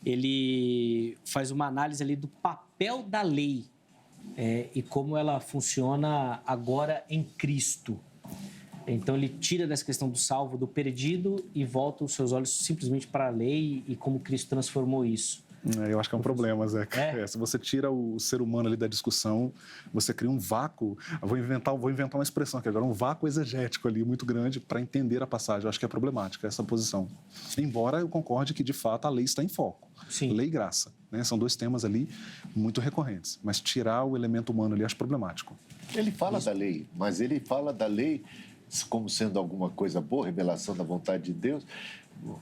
Ele faz uma análise ali do papel da lei e como ela funciona agora em Cristo. Então, ele tira dessa questão do salvo, do perdido e volta os seus olhos simplesmente para a lei e como Cristo transformou isso. Eu acho que é um problema, Zé. Se você tira o ser humano ali da discussão, você cria um vácuo. Eu vou inventar uma expressão aqui agora, um vácuo exegético ali muito grande para entender a passagem. Eu acho que é problemática essa posição. Embora eu concorde que, de fato, a lei está em foco. Sim. Lei e graça, né? São dois temas ali muito recorrentes. Mas tirar o elemento humano ali acho problemático. Ele fala da lei, mas ele fala da lei como sendo alguma coisa boa, revelação da vontade de Deus,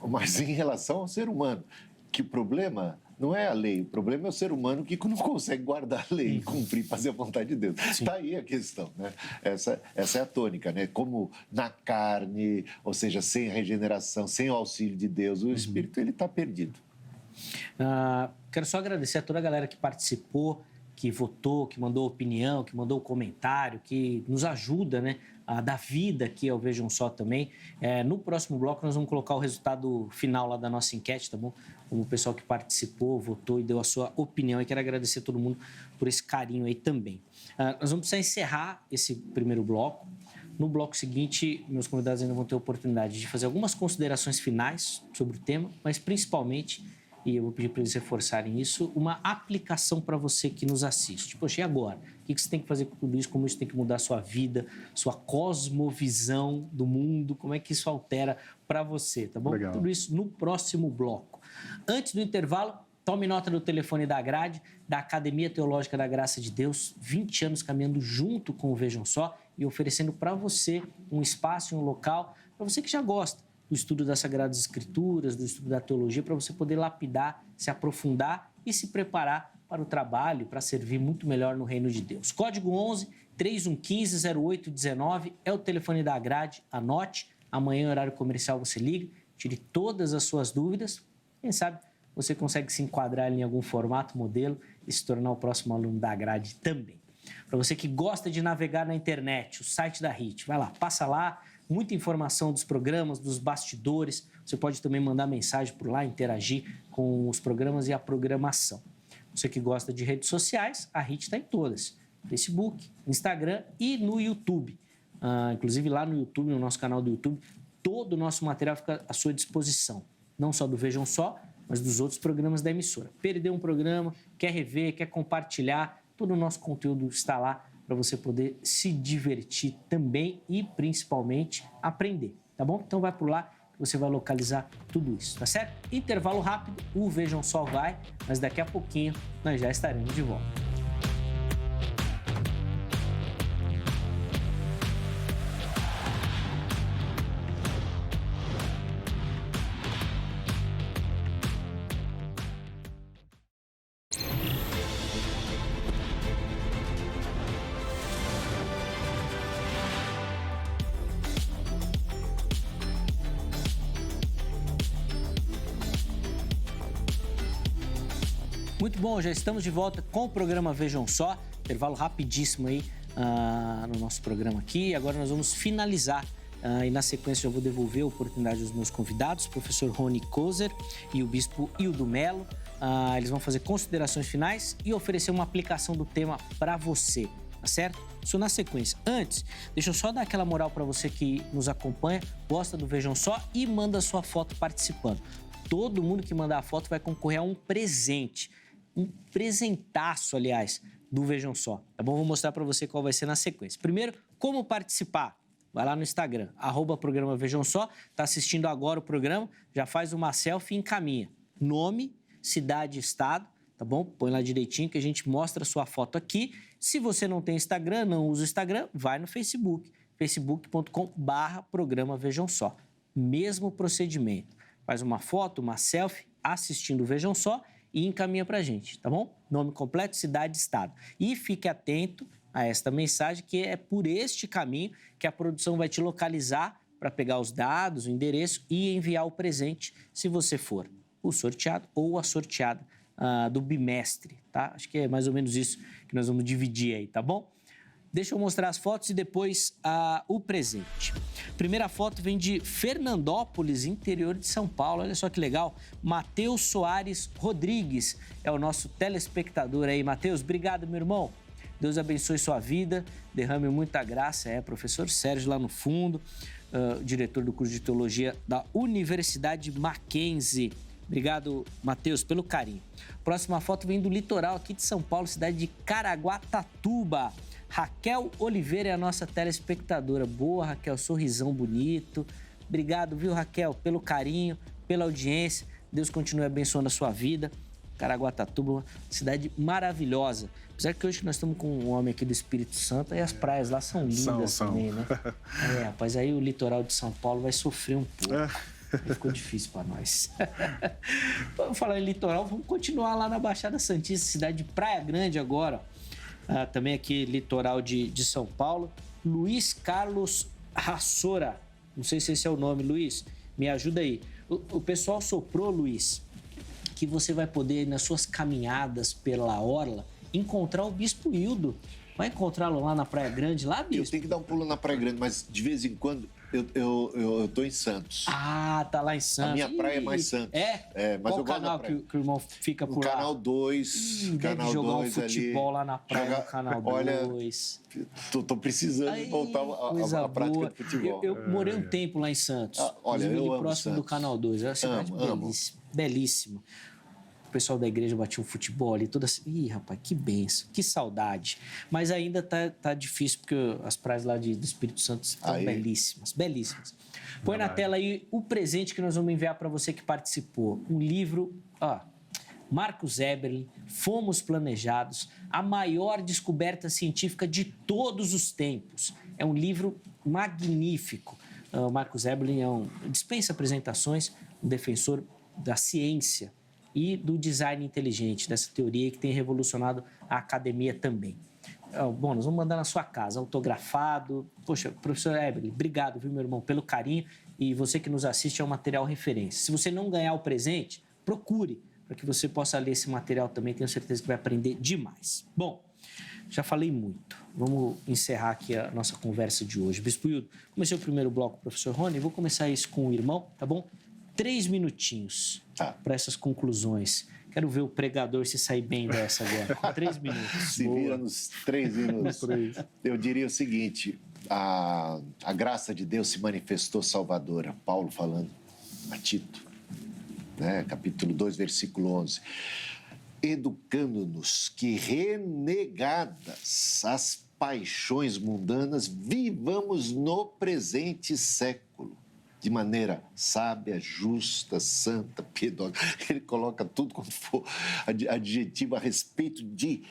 mas em relação ao ser humano, que o problema não é a lei, o problema é o ser humano que não consegue guardar a lei e cumprir, fazer a vontade de Deus. Está aí a questão, né? Essa é a tônica, né? Como na carne, ou seja, sem regeneração, sem o auxílio de Deus, o espírito ele está perdido. Quero só agradecer a toda a galera que participou, que votou, que mandou opinião, que mandou comentário, que nos ajuda, né, a dar vida aqui ao Vejam Só também. No próximo bloco nós vamos colocar o resultado final lá da nossa enquete, tá bom? O pessoal que participou, votou e deu a sua opinião. E quero agradecer a todo mundo por esse carinho aí também. Nós vamos precisar encerrar esse primeiro bloco. No bloco seguinte, meus convidados ainda vão ter a oportunidade de fazer algumas considerações finais sobre o tema, mas principalmente, e eu vou pedir para eles reforçarem isso, uma aplicação para você que nos assiste. Poxa, e agora? O que você tem que fazer com tudo isso? Como isso tem que mudar a sua vida, sua cosmovisão do mundo? Como é que isso altera para você, tá bom? Legal. Tudo isso no próximo bloco. Antes do intervalo, tome nota do telefone da grade, da Academia Teológica da Graça de Deus, 20 anos caminhando junto com o Vejam Só e oferecendo para você um espaço e um local, para você que já gosta do estudo das Sagradas Escrituras, do estudo da teologia, para você poder lapidar, se aprofundar e se preparar para o trabalho, para servir muito melhor no reino de Deus. Código 11-3115-0819 é o telefone da grade, anote, amanhã, horário comercial, você liga, tire todas as suas dúvidas, quem sabe você consegue se enquadrar em algum formato, modelo e se tornar o próximo aluno da grade também. Para você que gosta de navegar na internet, o site da HIT, vai lá, passa lá, muita informação dos programas, dos bastidores. Você pode também mandar mensagem por lá, interagir com os programas e a programação. Você que gosta de redes sociais, a HIT está em todas. Facebook, Instagram e no YouTube. Inclusive lá no YouTube, no nosso canal do YouTube, todo o nosso material fica à sua disposição. Não só do Vejam Só, mas dos outros programas da emissora. Perdeu um programa, quer rever, quer compartilhar, todo o nosso conteúdo está lá para você poder se divertir também e, principalmente, aprender, tá bom? Então vai por lá que você vai localizar tudo isso, tá certo? Intervalo rápido, o Vejam Só vai, mas daqui a pouquinho nós já estaremos de volta. Muito bom, já estamos de volta com o programa Vejam Só. Intervalo rapidíssimo aí no nosso programa aqui. Agora nós vamos finalizar e na sequência eu vou devolver a oportunidade aos meus convidados, o professor Rony Kozer e o bispo Hildo Melo. Eles vão fazer considerações finais e oferecer uma aplicação do tema para você, tá certo? Isso na sequência. Antes, deixa eu só dar aquela moral para você que nos acompanha, gosta do Vejam Só e manda sua foto participando. Todo mundo que mandar a foto vai concorrer a um presente. Um presentaço, aliás, do Vejam Só, tá bom? Vou mostrar para você qual vai ser na sequência. Primeiro, como participar? Vai lá no Instagram, @programa Vejam Só, tá assistindo agora o programa, já faz uma selfie e encaminha. Nome, cidade e estado, tá bom? Põe lá direitinho que a gente mostra a sua foto aqui. Se você não tem Instagram, não usa o Instagram, vai no Facebook, facebook.com/programa Vejam Só. Mesmo procedimento. Faz uma foto, uma selfie, assistindo o Vejam Só e encaminha pra gente, tá bom? Nome completo, cidade e estado. E fique atento a esta mensagem, que é por este caminho que a produção vai te localizar para pegar os dados, o endereço e enviar o presente, se você for o sorteado ou a sorteada do bimestre, tá? Acho que é mais ou menos isso que nós vamos dividir aí, tá bom? Deixa eu mostrar as fotos e depois o presente. Primeira foto vem de Fernandópolis, interior de São Paulo. Olha só que legal. Matheus Soares Rodrigues é o nosso telespectador aí. Matheus, obrigado, meu irmão. Deus abençoe sua vida, derrame muita graça. Professor Sérgio lá no fundo, diretor do curso de teologia da Universidade Mackenzie. Obrigado, Matheus, pelo carinho. Próxima foto vem do litoral aqui de São Paulo, cidade de Caraguatatuba. Raquel Oliveira é a nossa telespectadora. Boa, Raquel, sorrisão bonito. Obrigado, viu, Raquel, pelo carinho, pela audiência. Deus continue abençoando a sua vida. Caraguatatuba, uma cidade maravilhosa. Apesar que hoje nós estamos com um homem aqui do Espírito Santo e as praias lá são lindas também, né? Rapaz, aí o litoral de São Paulo vai sofrer um pouco. Aí ficou difícil para nós. Vamos falar em litoral, vamos continuar lá na Baixada Santista, cidade de Praia Grande agora. Também aqui, litoral de São Paulo. Luiz Carlos Rassora. Não sei se esse é o nome, Luiz. Me ajuda aí. O pessoal soprou, Luiz, que você vai poder, nas suas caminhadas pela orla, encontrar o Bispo Hildo. Vai encontrá-lo lá na Praia Grande, lá, Bispo? Eu tenho que dar um pulo na Praia Grande, mas de vez em quando eu tô em Santos. Ah, tá lá em Santos. A minha praia é mais Santos. Mas mas qual eu gosto canal da praia. que o irmão fica por lá? Canal 2. Deve jogar um futebol ali. lá na praia, no Canal 2. Tô precisando voltar à prática de futebol. Eu morei um tempo lá em Santos. Olha, eu amo próximo Santos. do Canal 2. É uma cidade belíssima. O pessoal da igreja batia um futebol ali, toda assim. Ih, rapaz, que benção, que saudade. Mas ainda tá difícil, porque as praias lá do Espírito Santo estão belíssimas. Põe na tela aí o presente que nós vamos enviar para você que participou. Um livro, Marcos Eberlin, Fomos Planejados, a maior descoberta científica de todos os tempos. É um livro magnífico. Marcos Eberlin dispensa apresentações, um defensor da ciência e do design inteligente, dessa teoria que tem revolucionado a academia também. Bom, nós vamos mandar na sua casa, autografado. Poxa, professor Eberlin, obrigado, viu, meu irmão, pelo carinho. E você que nos assiste é um material referência. Se você não ganhar o presente, procure, para que você possa ler esse material também. Tenho certeza que vai aprender demais. Bom, já falei muito. Vamos encerrar aqui a nossa conversa de hoje. Bispo Hildo, comecei o primeiro bloco, professor Rony. Vou começar isso com o irmão, tá bom? 3 minutinhos para essas conclusões. Quero ver o pregador se sair bem dessa agora. Com 3 minutos. Se vira nos 3 minutos. Eu diria o seguinte, a graça de Deus se manifestou salvadora. Paulo falando a Tito, né? Capítulo 2, versículo 11. Educando-nos que, renegadas as paixões mundanas, vivamos no presente século de maneira sábia, justa, santa, piedosa. Ele coloca tudo como for adjetivo a respeito de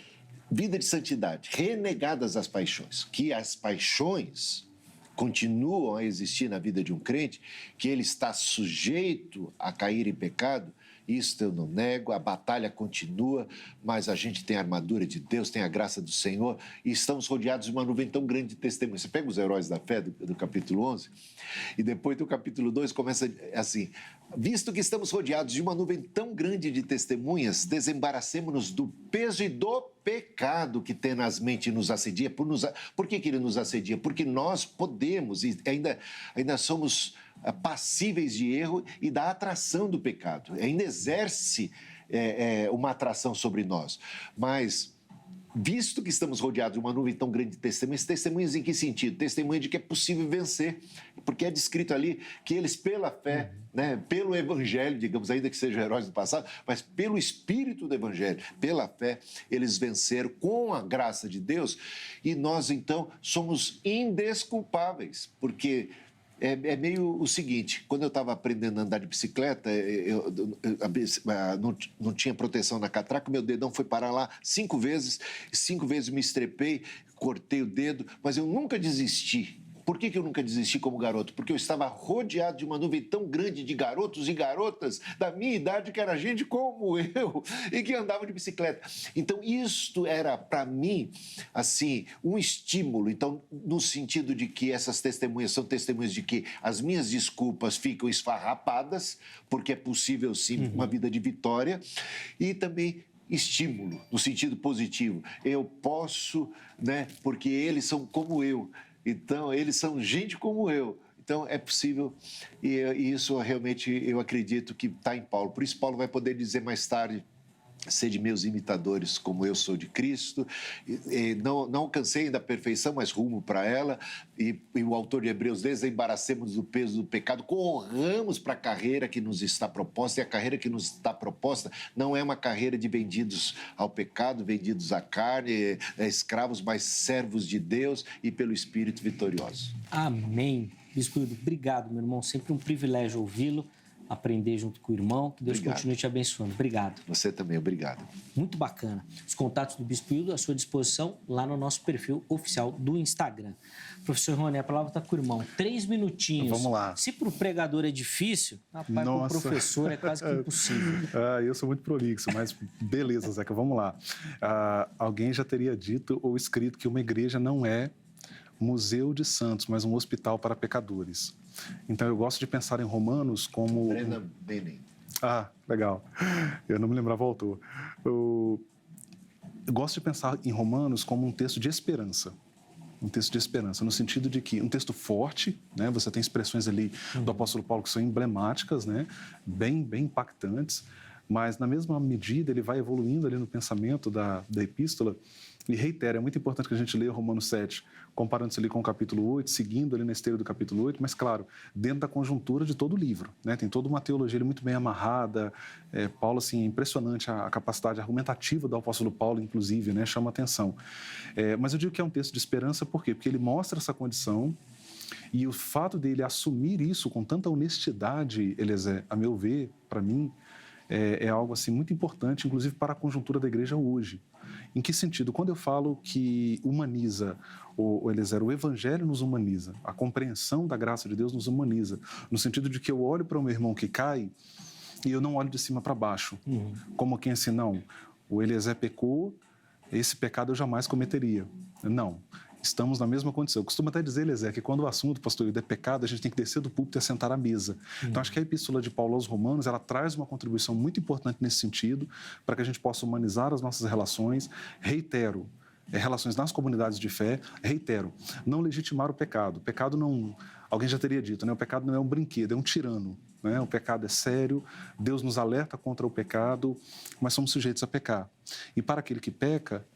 vida de santidade. Renegadas as paixões. Que as paixões continuam a existir na vida de um crente, que ele está sujeito a cair em pecado. Isso eu não nego, a batalha continua, mas a gente tem a armadura de Deus, tem a graça do Senhor e estamos rodeados de uma nuvem tão grande de testemunhas. Você pega os heróis da fé do capítulo 11 e depois do capítulo 2 começa assim: visto que estamos rodeados de uma nuvem tão grande de testemunhas, desembaracemo-nos do peso e do pecado que tenazmente nos assedia. Por que ele nos assedia? Porque nós podemos e ainda somos passíveis de erro e da atração do pecado. Ainda exerce uma atração sobre nós. Mas, visto que estamos rodeados de uma nuvem tão grande de testemunhas em que sentido? Testemunha de que é possível vencer. Porque é descrito ali que eles, pela fé, né, pelo Evangelho, digamos, ainda que sejam heróis do passado, mas pelo Espírito do Evangelho, pela fé, eles venceram com a graça de Deus. E nós, então, somos indesculpáveis, porque é meio o seguinte: quando eu estava aprendendo a andar de bicicleta, eu não tinha proteção na catraca, meu dedão foi parar lá 5 vezes, 5 vezes me estrepei, cortei o dedo, mas eu nunca desisti. Por que eu nunca desisti como garoto? Porque eu estava rodeado de uma nuvem tão grande de garotos e garotas da minha idade, que era gente como eu, e que andava de bicicleta. Então, isto era, para mim, assim, um estímulo. Então, no sentido de que essas testemunhas são testemunhas de que as minhas desculpas ficam esfarrapadas, porque é possível, sim, uma vida de vitória, e também estímulo, no sentido positivo. Eu posso, né, porque eles são como eu. Então, eles são gente como eu. Então, é possível, e isso realmente eu acredito que está em Paulo. Por isso, Paulo vai poder dizer mais tarde: sede meus imitadores, como eu sou de Cristo. Não alcancei ainda a perfeição, mas rumo para ela. E o autor de Hebreus: desembaracemos do peso do pecado, corramos para a carreira que nos está proposta. E a carreira que nos está proposta não é uma carreira de vendidos ao pecado, vendidos à carne, escravos, mas servos de Deus e pelo Espírito vitorioso. Amém. Bispo Hildo, obrigado, meu irmão. Sempre um privilégio ouvi-lo, aprender junto com o irmão. Que Deus continue te abençoando. Obrigado. Você também, obrigado. Muito bacana. Os contatos do Bispo Hildo à sua disposição lá no nosso perfil oficial do Instagram. Professor Rony, a palavra está com o irmão. 3 minutinhos. Vamos lá. Se para o pregador é difícil, para o professor é quase que impossível. Eu sou muito prolixo, mas beleza, Zeca, vamos lá. Alguém já teria dito ou escrito que uma igreja não é museu de santos, mas um hospital para pecadores. Então, eu gosto de pensar em Romanos como... Brennan Manning. Legal. Eu não me lembrava o autor. eu gosto de pensar em Romanos como um texto de esperança. Um texto de esperança, no sentido de que um texto forte, né? Você tem expressões ali do apóstolo Paulo que são emblemáticas, né? Bem impactantes, mas na mesma medida ele vai evoluindo ali no pensamento da epístola e reitera. É muito importante que a gente leia Romanos 7, comparando-se ali com o capítulo 8, seguindo ali na esteira do capítulo 8, mas, claro, dentro da conjuntura de todo o livro, né? Tem toda uma teologia ali muito bem amarrada. Paulo, assim, é impressionante a capacidade argumentativa do apóstolo Paulo, inclusive, né? Chama atenção. Mas eu digo que é um texto de esperança, por quê? Porque ele mostra essa condição e o fato dele assumir isso com tanta honestidade, Eliezer, a meu ver, para mim, é algo assim muito importante, inclusive para a conjuntura da igreja hoje. Em que sentido? Quando eu falo que humaniza, Eliezer, o evangelho nos humaniza, a compreensão da graça de Deus nos humaniza, no sentido de que eu olho para o meu irmão que cai e eu não olho de cima para baixo, como quem assim, não, o Eliezer pecou, esse pecado eu jamais cometeria. Não. Estamos na mesma condição. Eu costumo até dizer, Eliezer, que quando o assunto, pastor, é pecado, a gente tem que descer do púlpito e assentar à mesa. Então, acho que a epístola de Paulo aos Romanos, ela traz uma contribuição muito importante nesse sentido, para que a gente possa humanizar as nossas relações. Reitero, relações nas comunidades de fé. Reitero, não legitimar o pecado. O pecado não... Alguém já teria dito, né? O pecado não é um brinquedo, é um tirano. Né? O pecado é sério, Deus nos alerta contra o pecado, mas somos sujeitos a pecar. E para aquele que peca,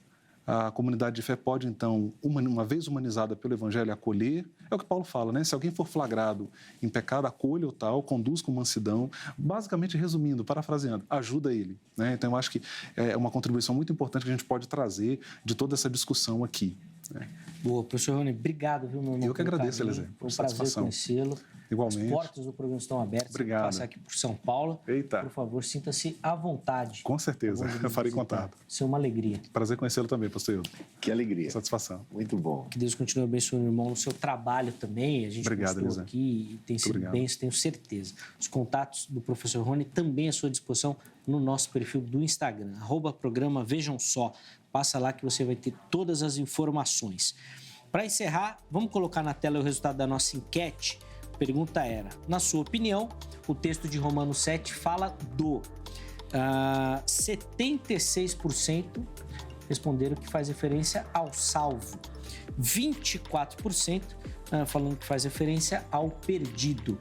a comunidade de fé pode, então, uma vez humanizada pelo Evangelho, acolher. É o que Paulo fala, né? Se alguém for flagrado em pecado, acolha o tal, conduz com mansidão. Basicamente, resumindo, parafraseando, ajuda ele. Né? Então, eu acho que é uma contribuição muito importante que a gente pode trazer de toda essa discussão aqui. Né? Boa, professor Rony, obrigado, viu, meu irmão? Eu que agradeço, Eliezer. Foi um prazer conhecê-lo. Igualmente. As portas do programa estão abertas. Obrigado. Passar aqui por São Paulo. Eita. Por favor, sinta-se à vontade. Com certeza, eu farei contato. Isso é uma alegria. Prazer conhecê-lo também, pastor Hildo. Que alegria. Satisfação. Muito bom. Que Deus continue abençoando o irmão no seu trabalho também. A gente gostou aqui e tem sido bem, tenho certeza. Os contatos do professor Rony também à sua disposição no nosso perfil do Instagram, @programa Vejam Só. Passa lá que você vai ter todas as informações. Para encerrar, vamos colocar na tela o resultado da nossa enquete. A pergunta era, na sua opinião, o texto de Romanos 7 fala do 76% responderam que faz referência ao salvo, 24% falando que faz referência ao perdido.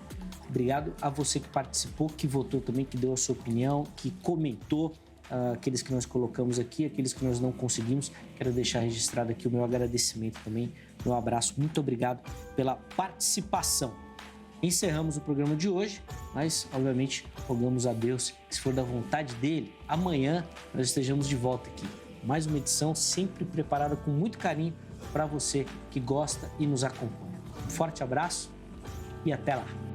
Obrigado a você que participou, que votou também, que deu a sua opinião, que comentou, aqueles que nós colocamos aqui, aqueles que nós não conseguimos. Quero deixar registrado aqui o meu agradecimento também, meu abraço. Muito obrigado pela participação. Encerramos o programa de hoje, mas, obviamente, rogamos a Deus que, se for da vontade dele, amanhã nós estejamos de volta aqui. Mais uma edição sempre preparada com muito carinho para você que gosta e nos acompanha. Um forte abraço e até lá!